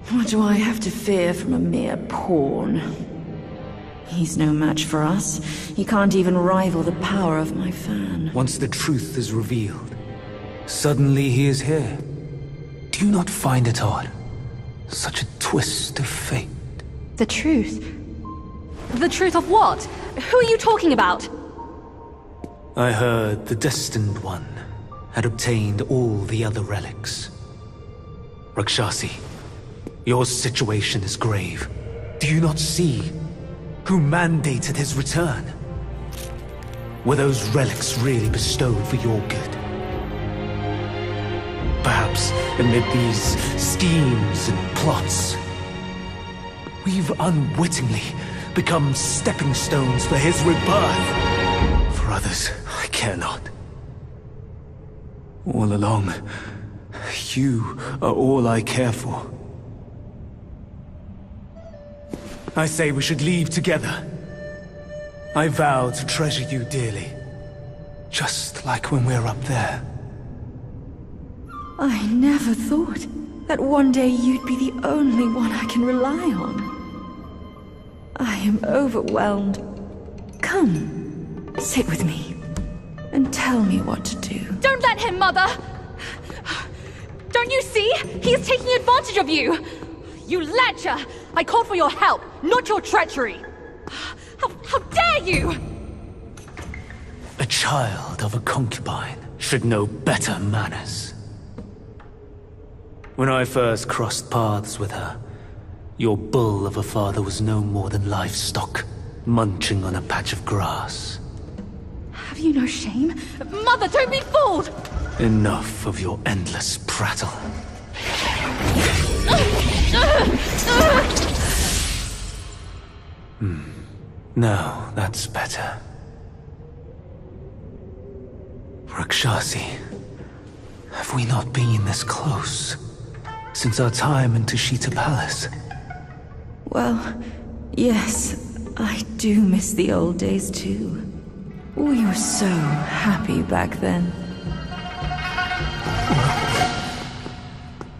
What do I have to fear from a mere pawn? He's no match for us. He can't even rival the power of my fan. Once the truth is revealed, suddenly he is here. Do you not find it odd? Such a twist of fate. The truth? The truth of what? Who are you talking about? I heard the Destined One had obtained all the other relics. Rakshasi, your situation is grave. Do you not see who mandated his return? Were those relics really bestowed for your good? Perhaps amid these schemes and plots, we've unwittingly become stepping stones for his rebirth. For others, I care not. All along, you are all I care for. I say we should leave together. I vow to treasure you dearly, just like when we're up there. I never thought that one day you'd be the only one I can rely on. I am overwhelmed. Come, sit with me, and tell me what to do. Don't let him, Mother! Don't you see? He is taking advantage of you! You lecher! I called for your help, not your treachery! How dare you! A child of a concubine should know better manners. When I first crossed paths with her, your bull of a father was no more than livestock, munching on a patch of grass. Have you no shame? Mother, don't be fooled! Enough of your endless prattle. Now, that's better. Rakshasi, have we not been this close since our time in Tushita Palace? Well, yes, I do miss the old days too. We were so happy back then.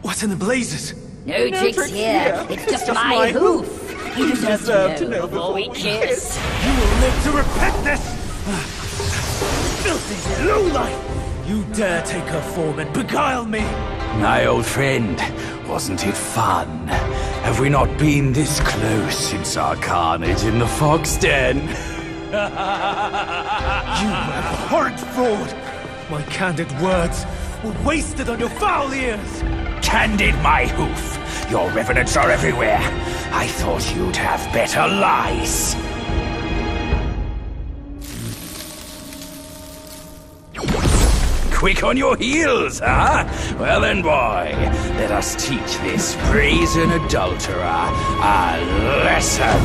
What in the blazes? No tricks here. It's just my hoof. You deserve to know before we kiss. You will live to repent this! Filthy lowlife! You dare take her form and beguile me! My old friend, wasn't it fun? Have we not been this close since our carnage in the fox den? You abhorrent fraud! My candid words were wasted on your foul ears! Candid, my hoof! Your revenants are everywhere! I thought you'd have better lies! Quick on your heels, huh? Well then, boy, let us teach this brazen adulterer a lesson!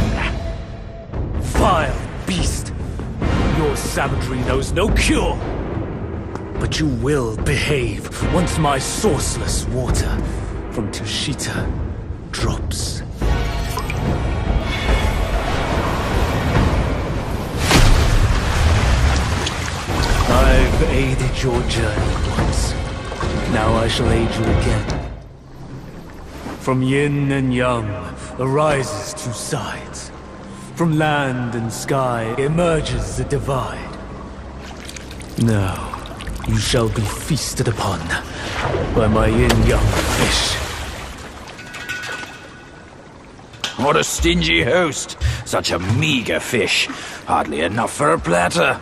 Vile beast! Your savagery knows no cure! But you will behave once my sourceless water from Tushita drops. your journey once. Now I shall aid you again. From yin and yang arises two sides. From land and sky emerges the divide. Now, you shall be feasted upon by my yin-yang fish. What a stingy host! Such a meager fish. Hardly enough for a platter.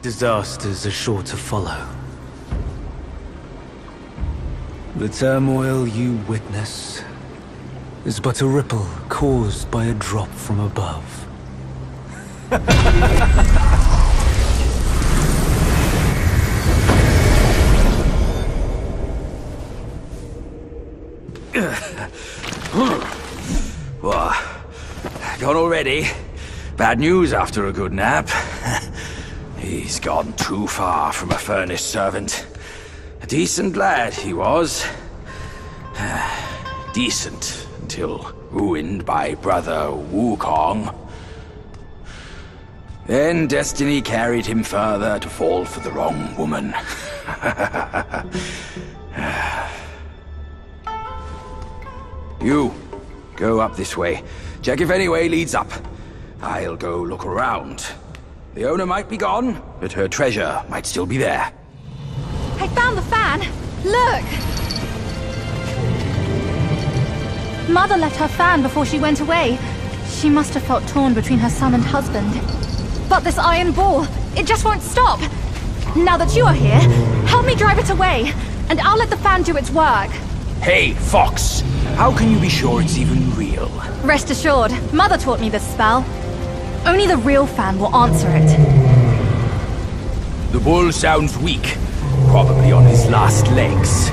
Disasters are sure to follow. The turmoil you witness is but a ripple caused by a drop from above. What? Gone already? Bad news after a good nap. He's gone too far from a furnace servant. A decent lad he was. Decent until ruined by brother Wukong. Then destiny carried him further to fall for the wrong woman. You, go up this way. Check if any way leads up. I'll go look around. The owner might be gone, but her treasure might still be there. I found the fan! Look! Mother left her fan before she went away. She must have felt torn between her son and husband. But this iron ball, it just won't stop! Now that you are here, help me drive it away, and I'll let the fan do its work. Hey, Fox! How can you be sure it's even real? Rest assured, Mother taught me this spell. Only the real fan will answer it. The bull sounds weak. Probably on his last legs.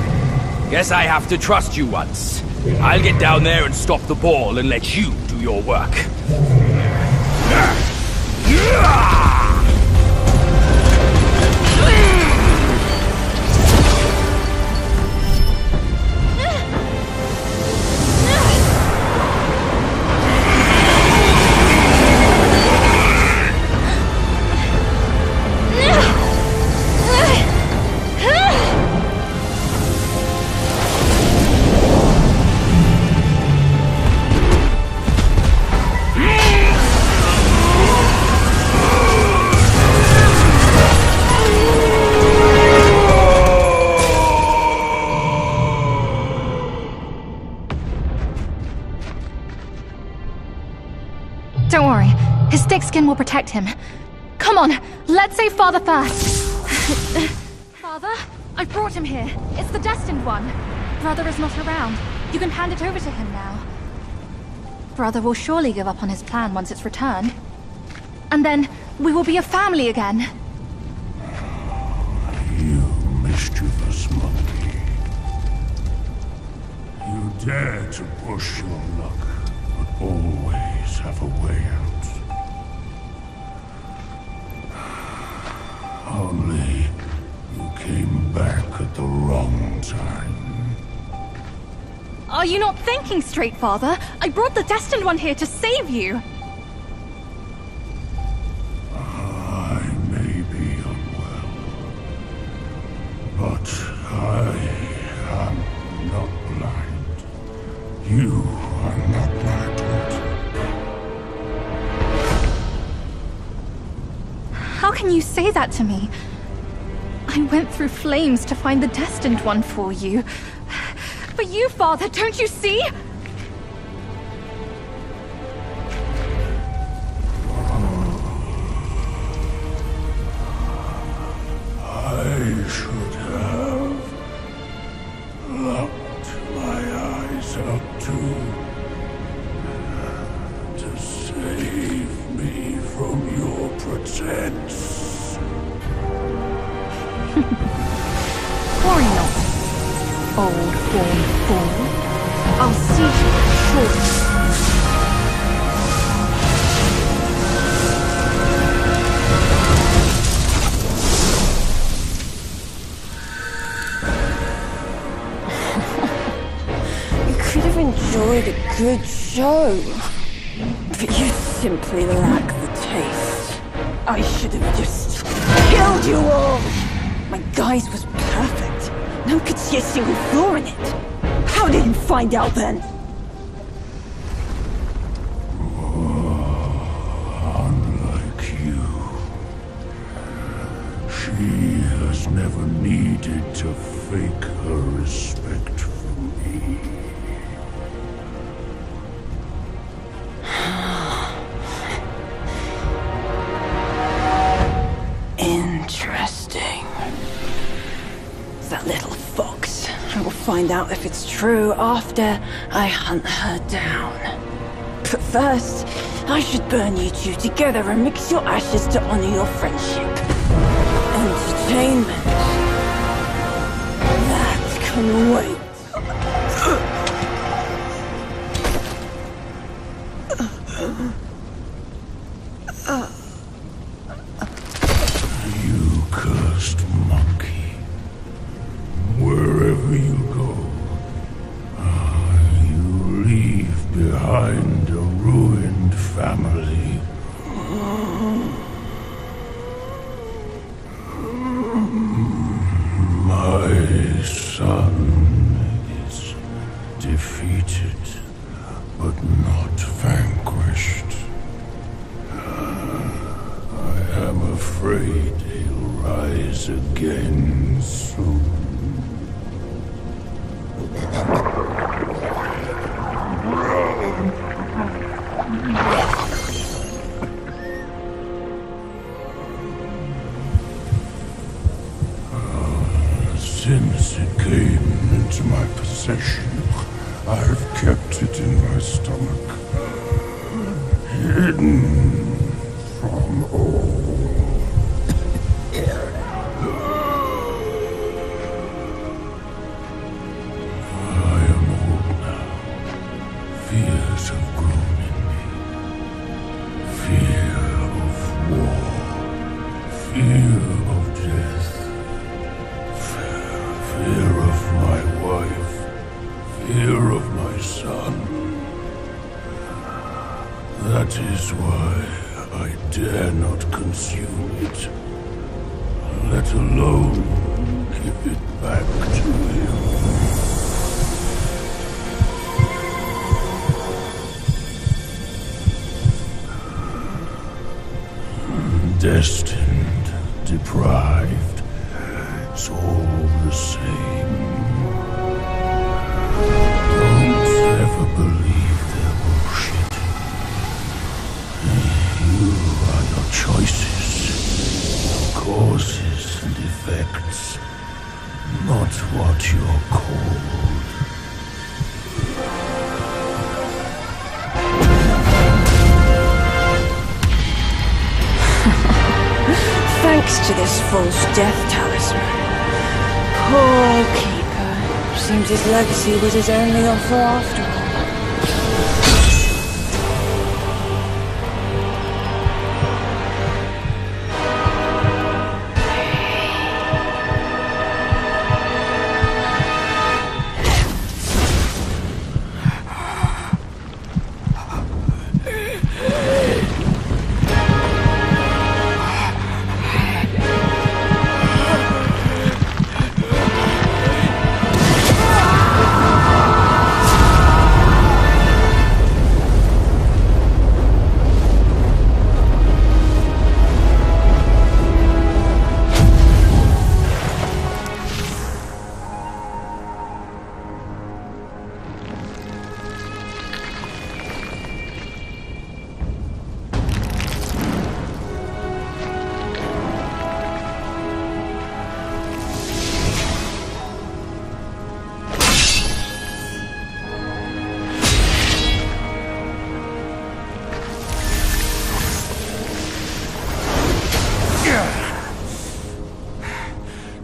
Guess I have to trust you once. I'll get down there and stop the ball and let you do your work. Don't worry, his thick skin will protect him. Come on, let's save Father first. Father, I brought him here. It's the destined one. Brother is not around. You can hand it over to him now. Brother will surely give up on his plan once it's returned. And then we will be a family again. You mischievous monkey. You dare to push your luck, but always have a way out. Only you came back at the wrong time. Are you not thinking straight, Father? I brought the destined one here to save you. I may be unwell, but I am not blind. You are not my daughter. How can you say that to me? I went through flames to find the destined one for you. But you, Father, don't you see? I should have locked my eyes up to save me from your pretense. Worry not, old-born fool. I'll see you shortly. Could have enjoyed a good show, but you simply lack the taste. I should have just killed you all! My guise was perfect. No one could see a single flaw in it. How did you find out then? Unlike you, she has never needed to fake her respect for me. Interesting. That little fox. I will find out if it's true after I hunt her down. But first, I should burn you two together and mix your ashes to honor your friendship. Entertainment. That can wait. You cursed monkey. Wherever you go, you leave behind a ruined family. My son is defeated, but not vanquished. I am afraid he'll rise again soon. Since it came into my possession, I've kept it in my stomach, hidden from all. I am old now. Fears have grown in me. Fear of war. Fear of death. Fear of my wife. Fear of my son. That is why I dare not consume it, let alone give it back to him. Destined, deprived, it's all the same. Don't ever believe their bullshit. You are your choices, your causes and effects, not what you're called. Thanks to this false death talisman. Poor keeper. Seems his legacy was his only offer after all.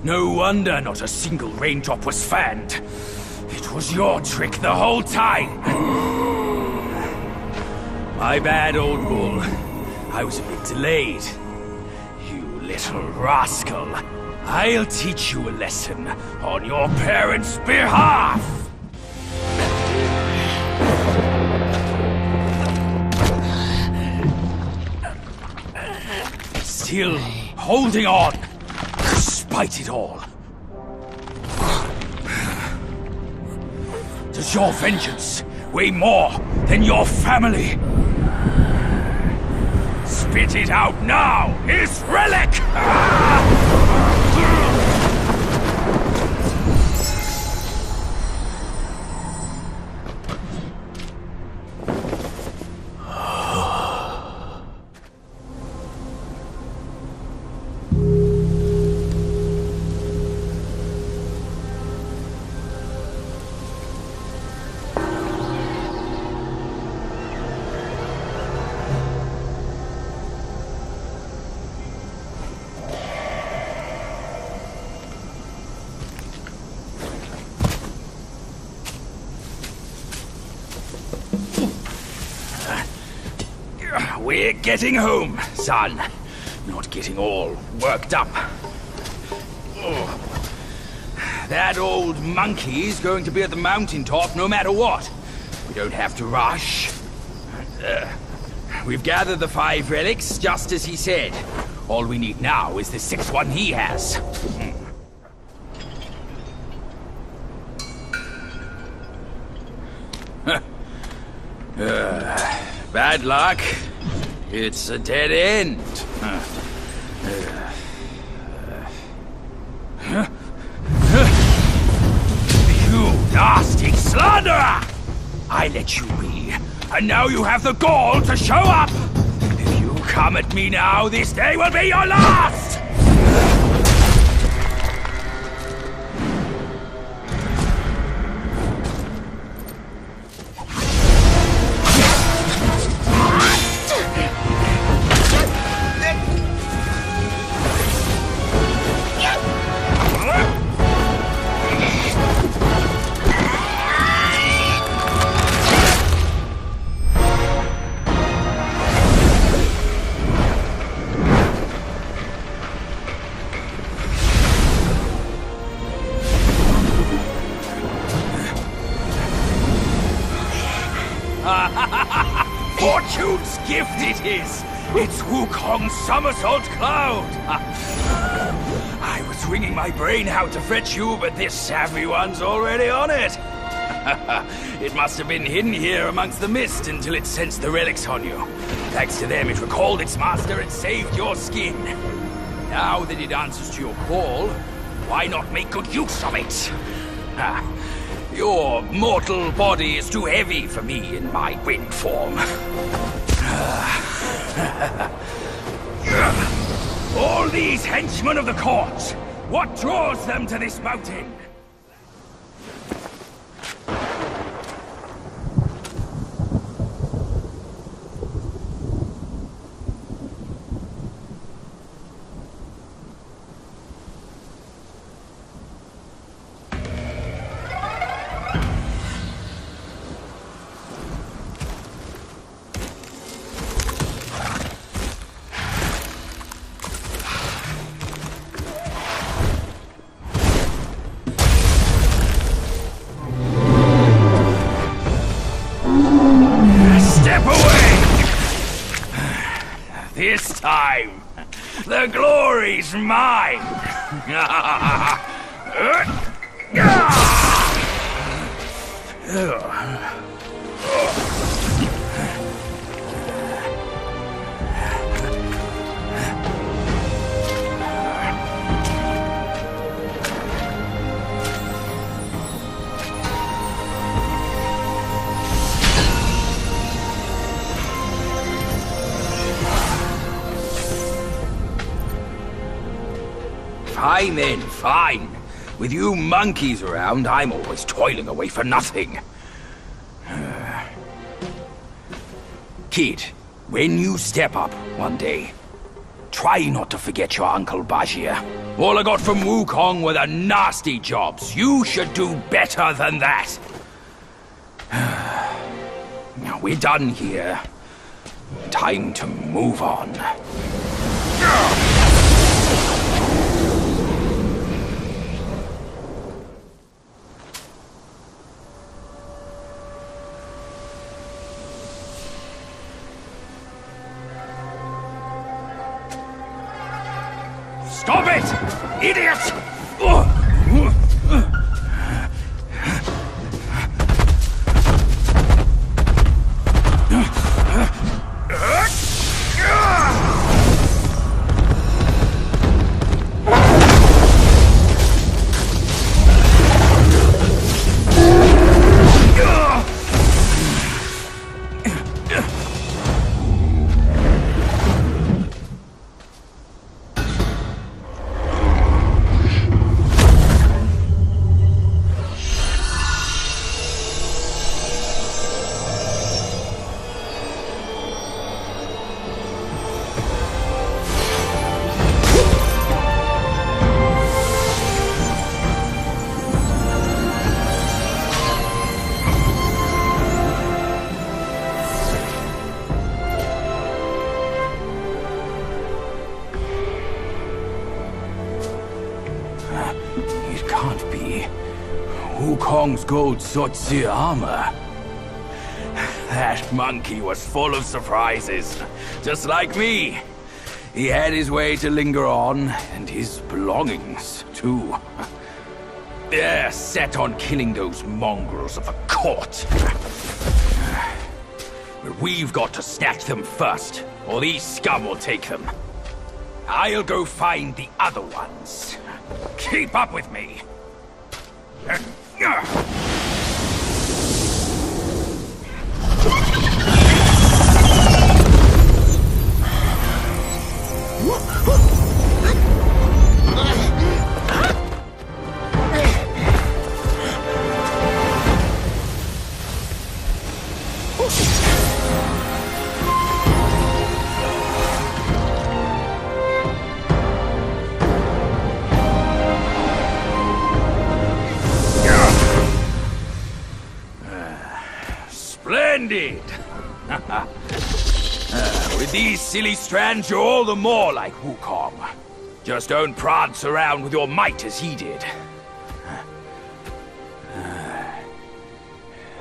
No wonder not a single raindrop was fanned. It was your trick the whole time. My bad, old bull. I was a bit delayed. You little rascal. I'll teach you a lesson on your parents' behalf. Still holding on, despite it all. Does your vengeance weigh more than your family? Spit it out now, his relic! We're getting home, son. Not getting all worked up. Oh. That old monkey's going to be at the mountaintop no matter what. We don't have to rush. We've gathered the 5 relics, just as he said. All we need now is the 6th one he has. Bad luck. It's a dead end. You nasty slanderer! I let you be, and now you have the gall to show up! If you come at me now, this day will be your last! Fortune's gift it is! It's Wukong's somersault cloud! I was wringing my brain how to fetch you, but this savvy one's already on it! It must have been hidden here amongst the mist until it sensed the relics on you. Thanks to them, it recalled its master and saved your skin. Now that it answers to your call, why not make good use of it? Your mortal body is too heavy for me in my wind form. All these henchmen of the court, what draws them to this mountain? Step away! This time, the glory's mine! Fine then, fine. With you monkeys around, I'm always toiling away for nothing. Kid, when you step up one day, try not to forget your Uncle Bajir. All I got from Wukong were the nasty jobs. You should do better than that. Now we're done here. Time to move on. Stop it! Idiot! Wukong's gold Sotzi armor. That monkey was full of surprises, just like me. He had his way to linger on, and his belongings, too. They're set on killing those mongrels of the court. But we've got to snatch them first, or these scum will take them. I'll go find the other ones. Keep up with me. Splendid! With these silly strands, you're all the more like Wukong. Just don't prance around with your might as he did.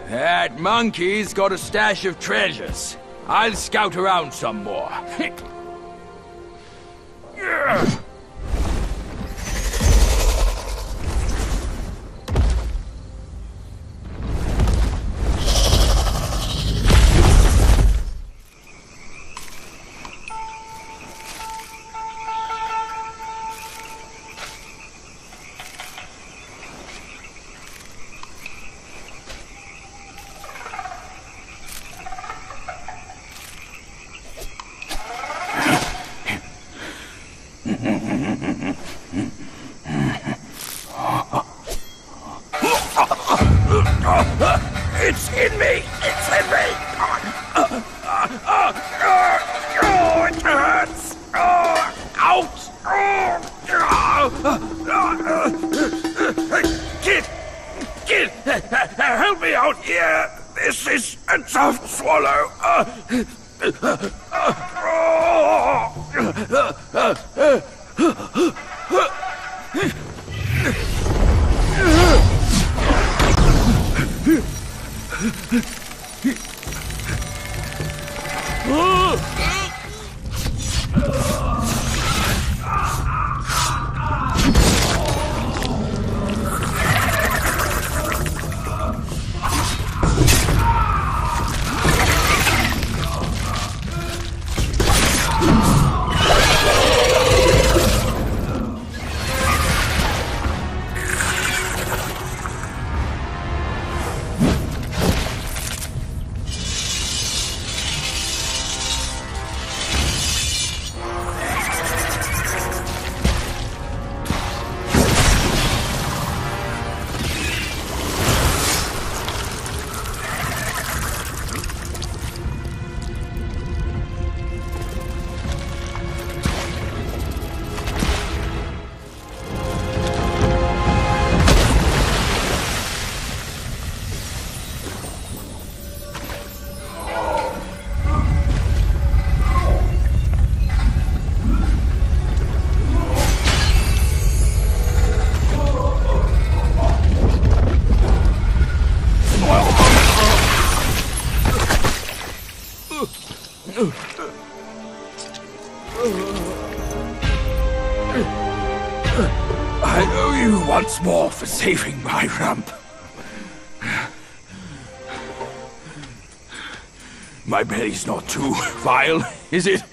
That monkey's got a stash of treasures. I'll scout around some more. It's in me! It's in me! Oh, it hurts! Out! Kid! Help me out here! This is a tough swallow! I owe you once more for saving my rump. My belly's not too vile, is it?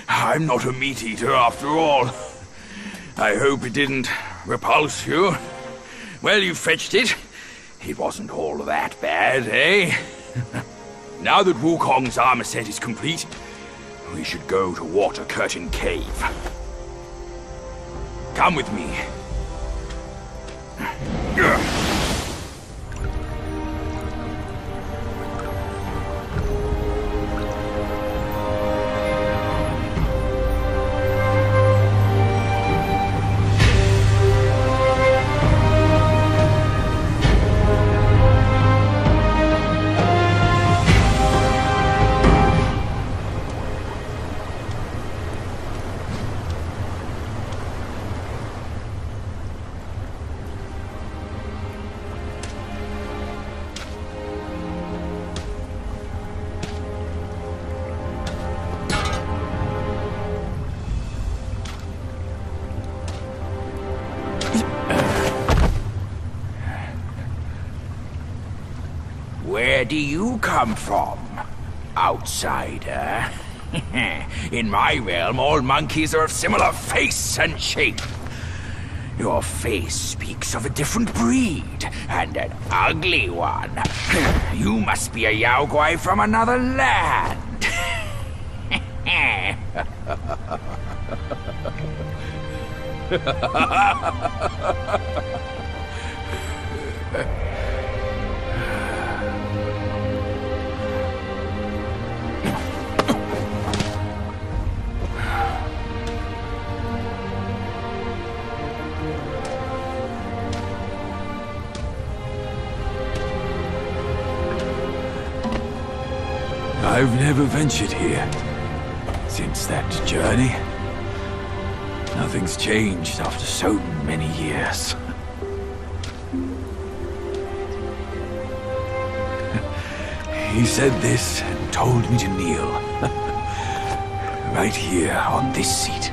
I'm not a meat eater after all. I hope it didn't repulse you. Well, you fetched it. It wasn't all that bad, eh? Now that Wukong's armor set is complete, we should go to Water Curtain Cave. Come with me. Where do you come from, outsider? In my realm, all monkeys are of similar face and shape. Your face speaks of a different breed, and an ugly one. You must be a Yao Guai from another land. I've never ventured here since that journey. Nothing's changed after so many years. He said this and told me to kneel. Right here on this seat.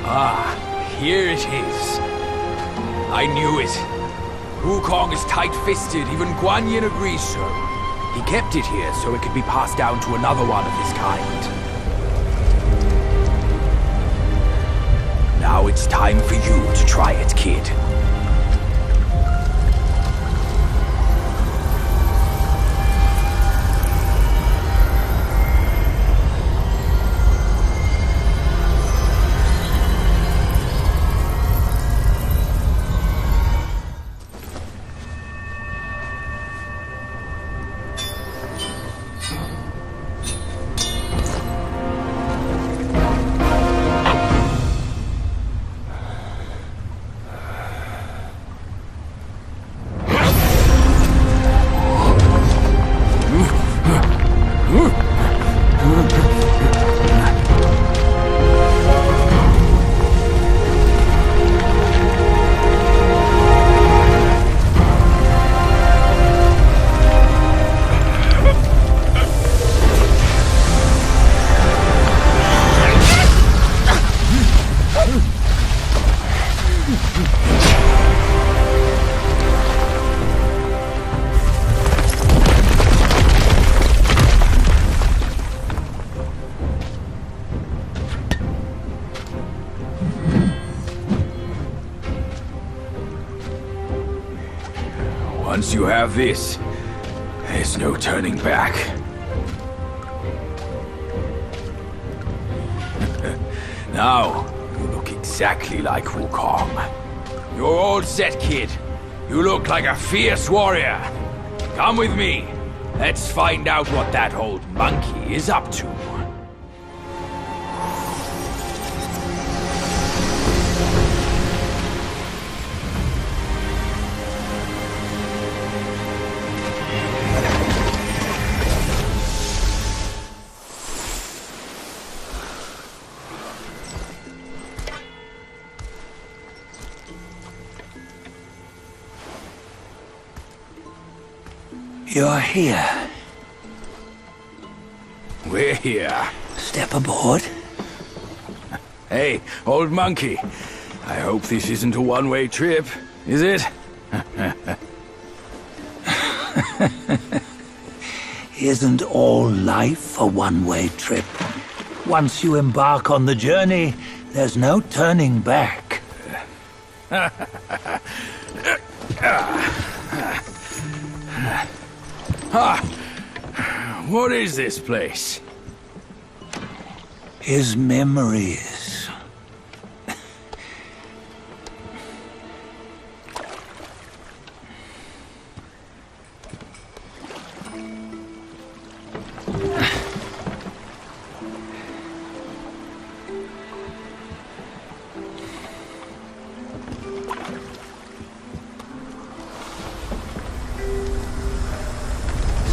Ah, here it is. I knew it. Wukong is tight-fisted, even Guan Yin agrees so. He kept it here so it could be passed down to another one of this kind. Now it's time for you to try it, kid. Once you have this, there's no turning back. Now, you look exactly like Wukong. You're all set, kid. You look like a fierce warrior. Come with me. Let's find out what that old monkey is up to. You're here. We're here. Step aboard. Hey, old monkey. I hope this isn't a one-way trip, is it? Isn't all life a one-way trip? Once you embark on the journey, there's no turning back. What is this place? His memories.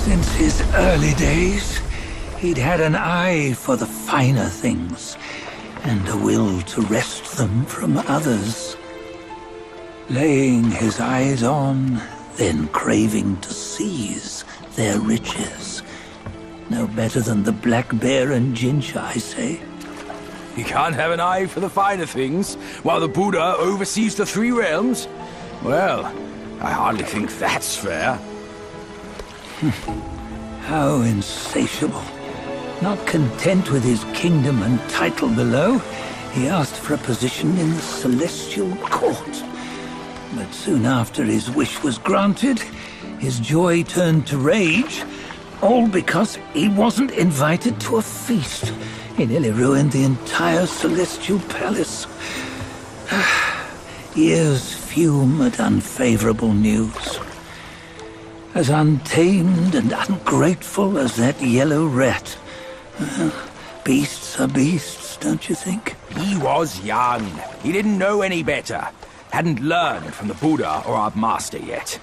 Since his early days, he'd had an eye for the finer things, and a will to wrest them from others. Laying his eyes on, then craving to seize their riches. No better than the Black Bear and Ginger, I say. You can't have an eye for the finer things, while the Buddha oversees the three realms? Well, I hardly think that's fair. How insatiable. Not content with his kingdom and title below, he asked for a position in the Celestial Court. But soon after his wish was granted, his joy turned to rage, all because he wasn't invited to a feast. He nearly ruined the entire Celestial Palace. Years fume at unfavorable news. As untamed and ungrateful as that yellow rat. Beasts are beasts, don't you think? He was young. He didn't know any better. Hadn't learned from the Buddha or our master yet.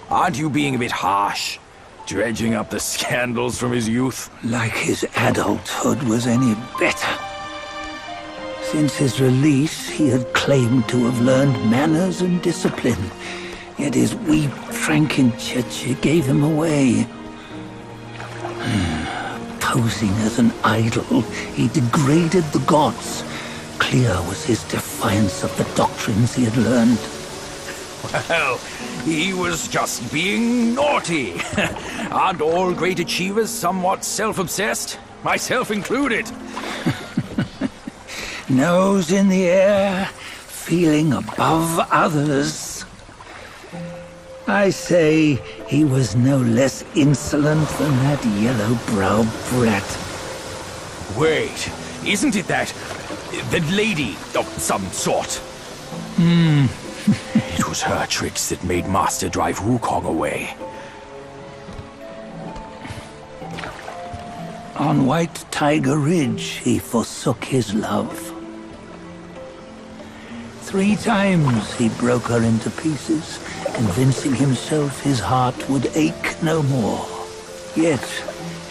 Aren't you being a bit harsh? Dredging up the scandals from his youth? Like his adulthood was any better. Since his release, he had claimed to have learned manners and discipline. Yet his weak Frankenchurch gave him away. Posing as an idol, he degraded the gods. Clear was his defiance of the doctrines he had learned. Well, he was just being naughty. Aren't all great achievers somewhat self-obsessed? Myself included. Nose in the air, feeling above others. I say he was no less insolent than that yellow-browed brat. Wait, isn't it that lady of some sort? It was her tricks that made Master drive Wukong away. On White Tiger Ridge, he forsook his love. 3 times he broke her into pieces, convincing himself his heart would ache no more. Yet,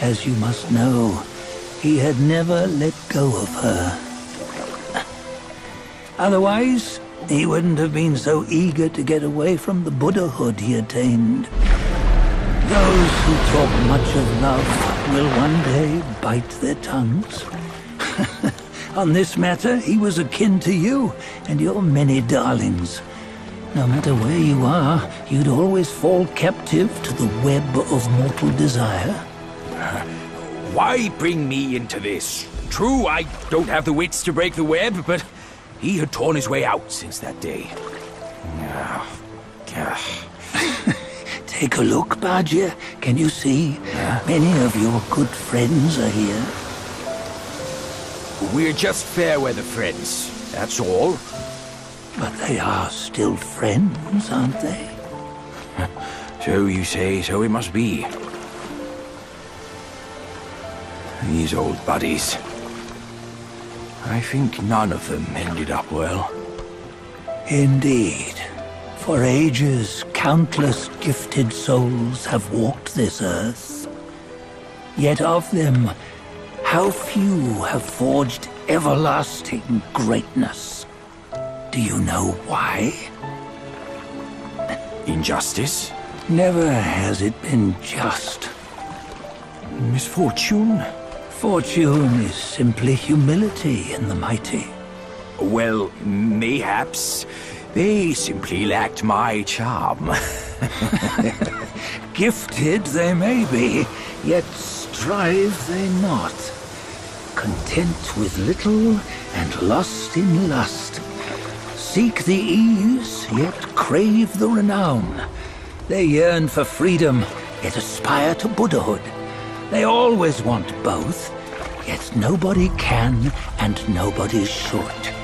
as you must know, he had never let go of her. Otherwise, he wouldn't have been so eager to get away from the Buddhahood he attained. Those who talk much of love will one day bite their tongues. On this matter, he was akin to you and your many darlings. No matter where you are, you'd always fall captive to the web of mortal desire. Why bring me into this? True, I don't have the wits to break the web, but he had torn his way out since that day. Take a look, Bajie. Can you see? Many of your good friends are here. We're just fair-weather friends, that's all. But they are still friends, aren't they? So you say, so it must be. These old buddies. I think none of them ended up well. Indeed. For ages, countless gifted souls have walked this earth. Yet of them, how few have forged everlasting greatness? Do you know why? Injustice? Never has it been just. Misfortune? Fortune is simply humility in the mighty. Well, mayhaps they simply lacked my charm. Gifted they may be, yet strive they not. Content with little and lost in lust. Seek the ease, yet crave the renown. They yearn for freedom, yet aspire to Buddhahood. They always want both, yet nobody can and nobody should.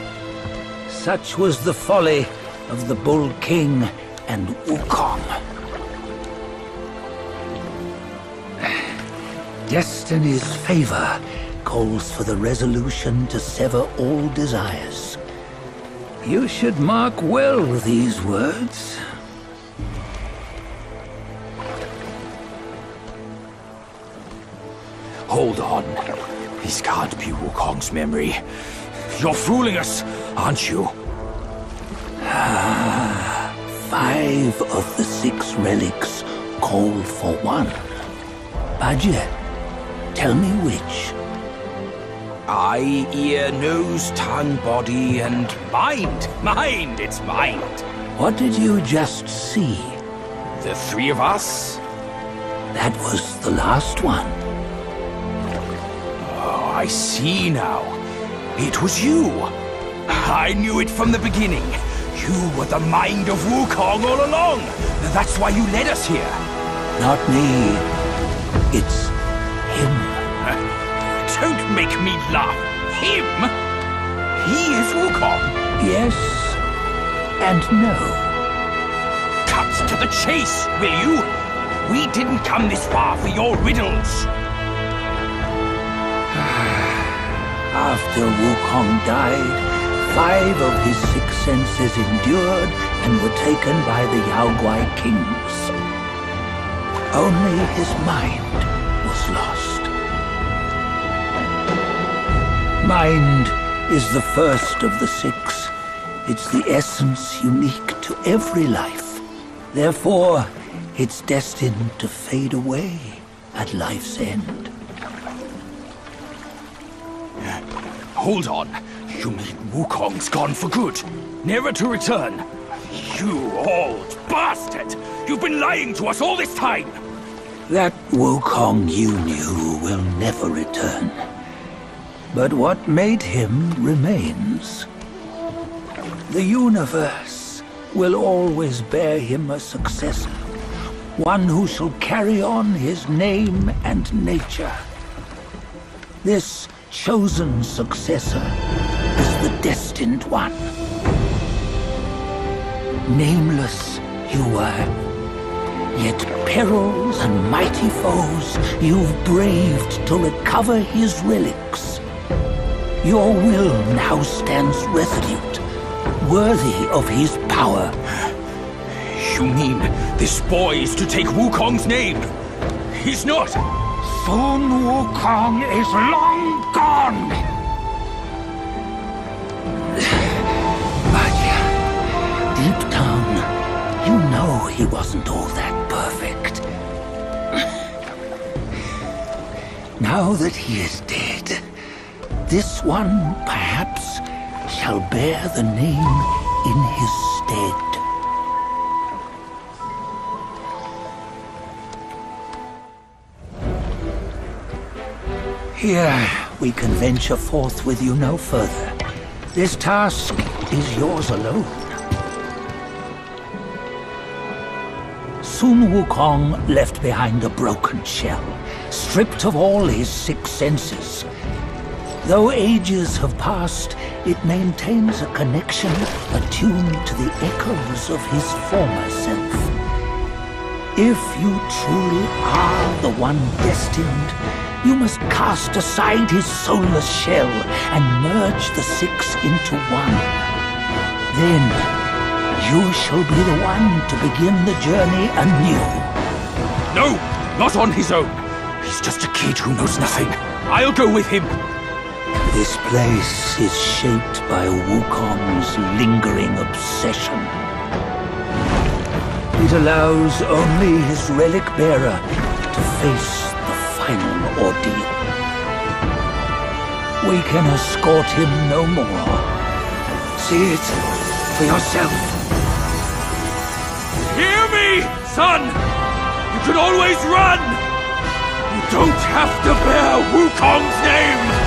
Such was the folly of the Bull King and Wukong. Destiny's favor calls for the resolution to sever all desires. You should mark well these words. Hold on. This can't be Wukong's memory. You're fooling us, aren't you? 5 of the 6 relics call for one. Bajie, tell me which. Eye, ear, nose, tongue, body, and mind. Mind, it's mind. What did you just see? The 3 of us? That was the last one. Oh, I see now. It was you. I knew it from the beginning. You were the mind of Wukong all along. That's why you led us here. Not me. It's him. Don't make me laugh. Him? He is Wukong? Yes and no. Cut to the chase, will you? We didn't come this far for your riddles. After Wukong died, 5 of his 6 senses endured and were taken by the Yaoguai kings. Only his mind was lost. Mind is the first of the 6. It's the essence unique to every life. Therefore, it's destined to fade away at life's end. Hold on. You mean Wukong's gone for good? Never to return? You old bastard! You've been lying to us all this time! That Wukong you knew will never return. But what made him remains. The universe will always bear him a successor. One who shall carry on his name and nature. This chosen successor is the destined one. Nameless you were, yet perils and mighty foes you've braved to recover his relics. Your will now stands resolute, worthy of his power. You mean this boy is to take Wukong's name? He's not! Sun Wukong is long gone! But deep down, you know he wasn't all that perfect. Now that he is dead, this one, perhaps, shall bear the name in his stead. Here, we can venture forth with you no further. This task is yours alone. Sun Wukong left behind a broken shell, stripped of all his 6 senses. Though ages have passed, it maintains a connection attuned to the echoes of his former self. If you truly are the one destined, you must cast aside his soulless shell and merge the 6 into one. Then, you shall be the one to begin the journey anew. No! Not on his own! He's just a kid who knows nothing. I'll go with him! This place is shaped by Wukong's lingering obsession. It allows only his relic bearer to face the final ordeal. We can escort him no more. See it for yourself. Hear me, son! You can always run! You don't have to bear Wukong's name!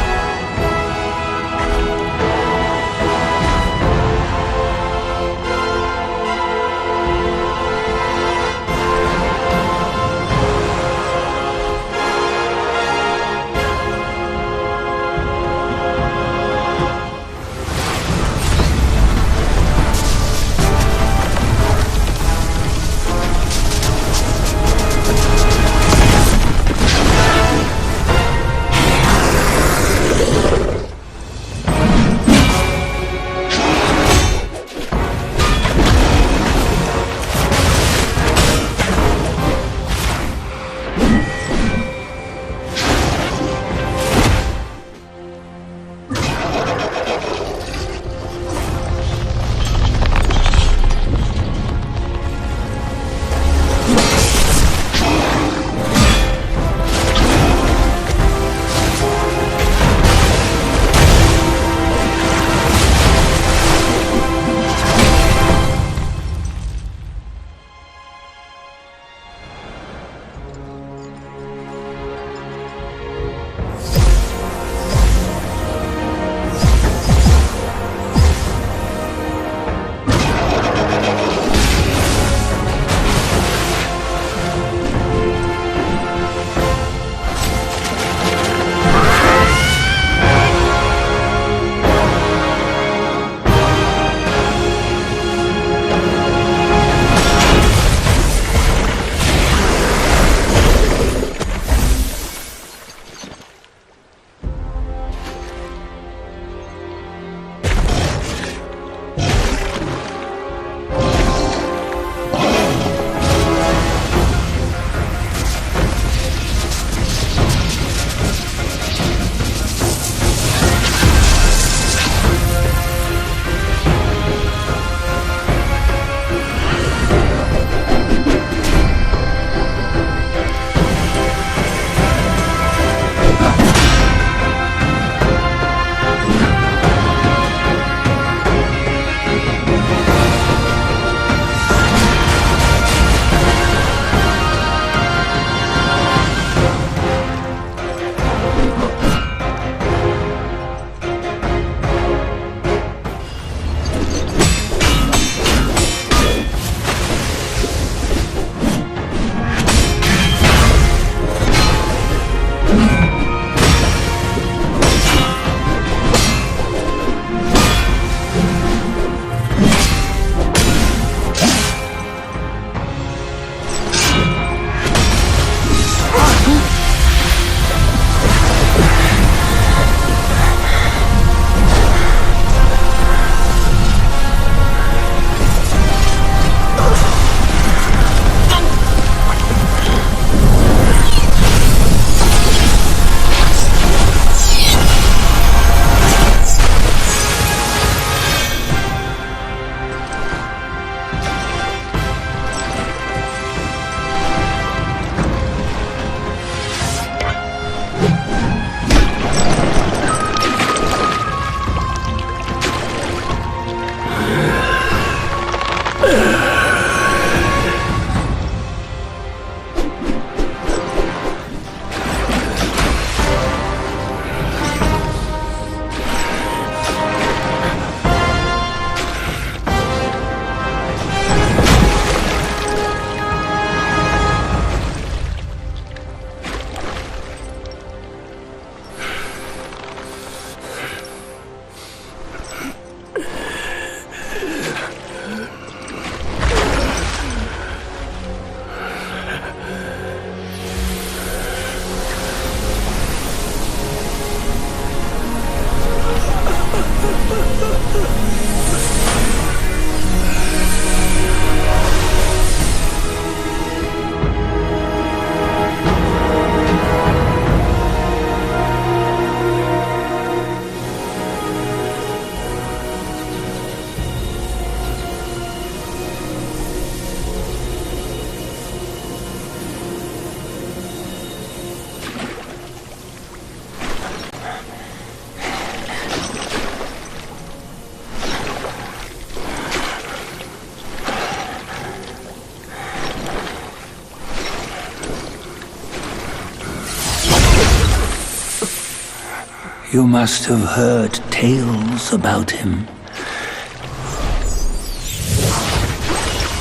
You must have heard tales about him.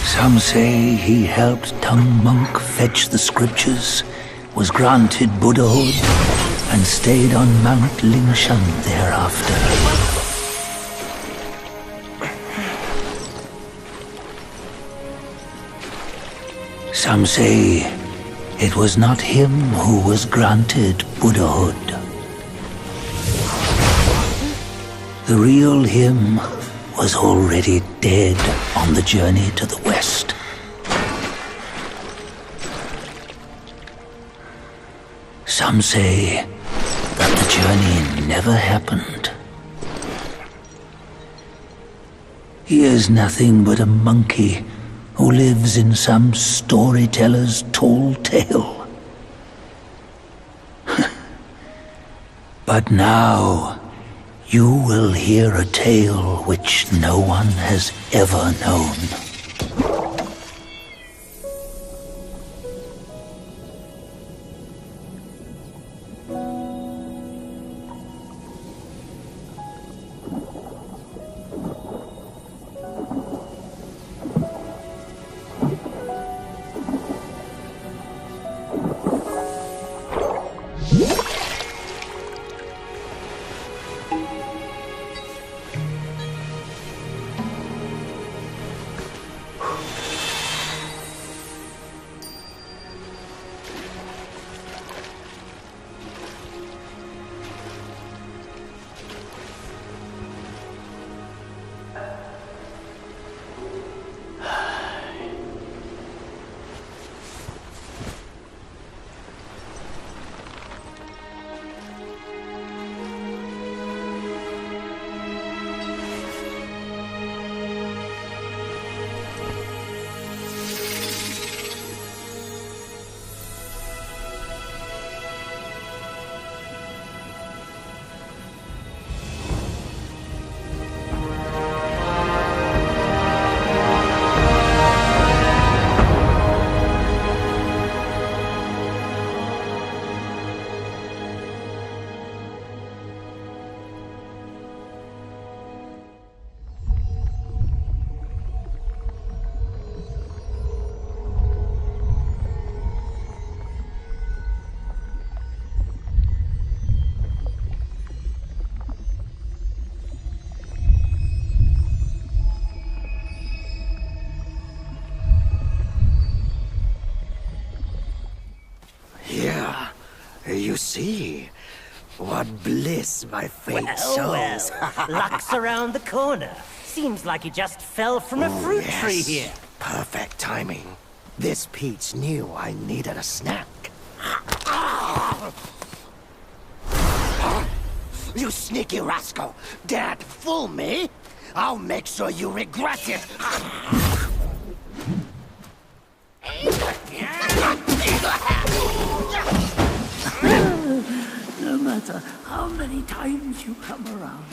Some say he helped Tung Monk fetch the scriptures, was granted Buddhahood, and stayed on Mount Lingshan thereafter. Some say it was not him who was granted Buddhahood. The real him was already dead on the journey to the west. Some say that the journey never happened. He is nothing but a monkey who lives in some storyteller's tall tale. But now, you will hear a tale which no one has ever known. You see, what bliss my fate shows. Luck's around the corner. Seems like he just fell from a fruit tree here. Perfect timing. This peach knew I needed a snack. You sneaky rascal! Dare to fool me? I'll make sure you regret it! No matter how many times you come around,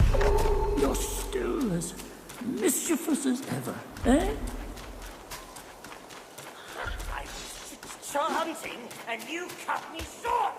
you're still as mischievous as ever, eh? I was hunting, and you cut me short!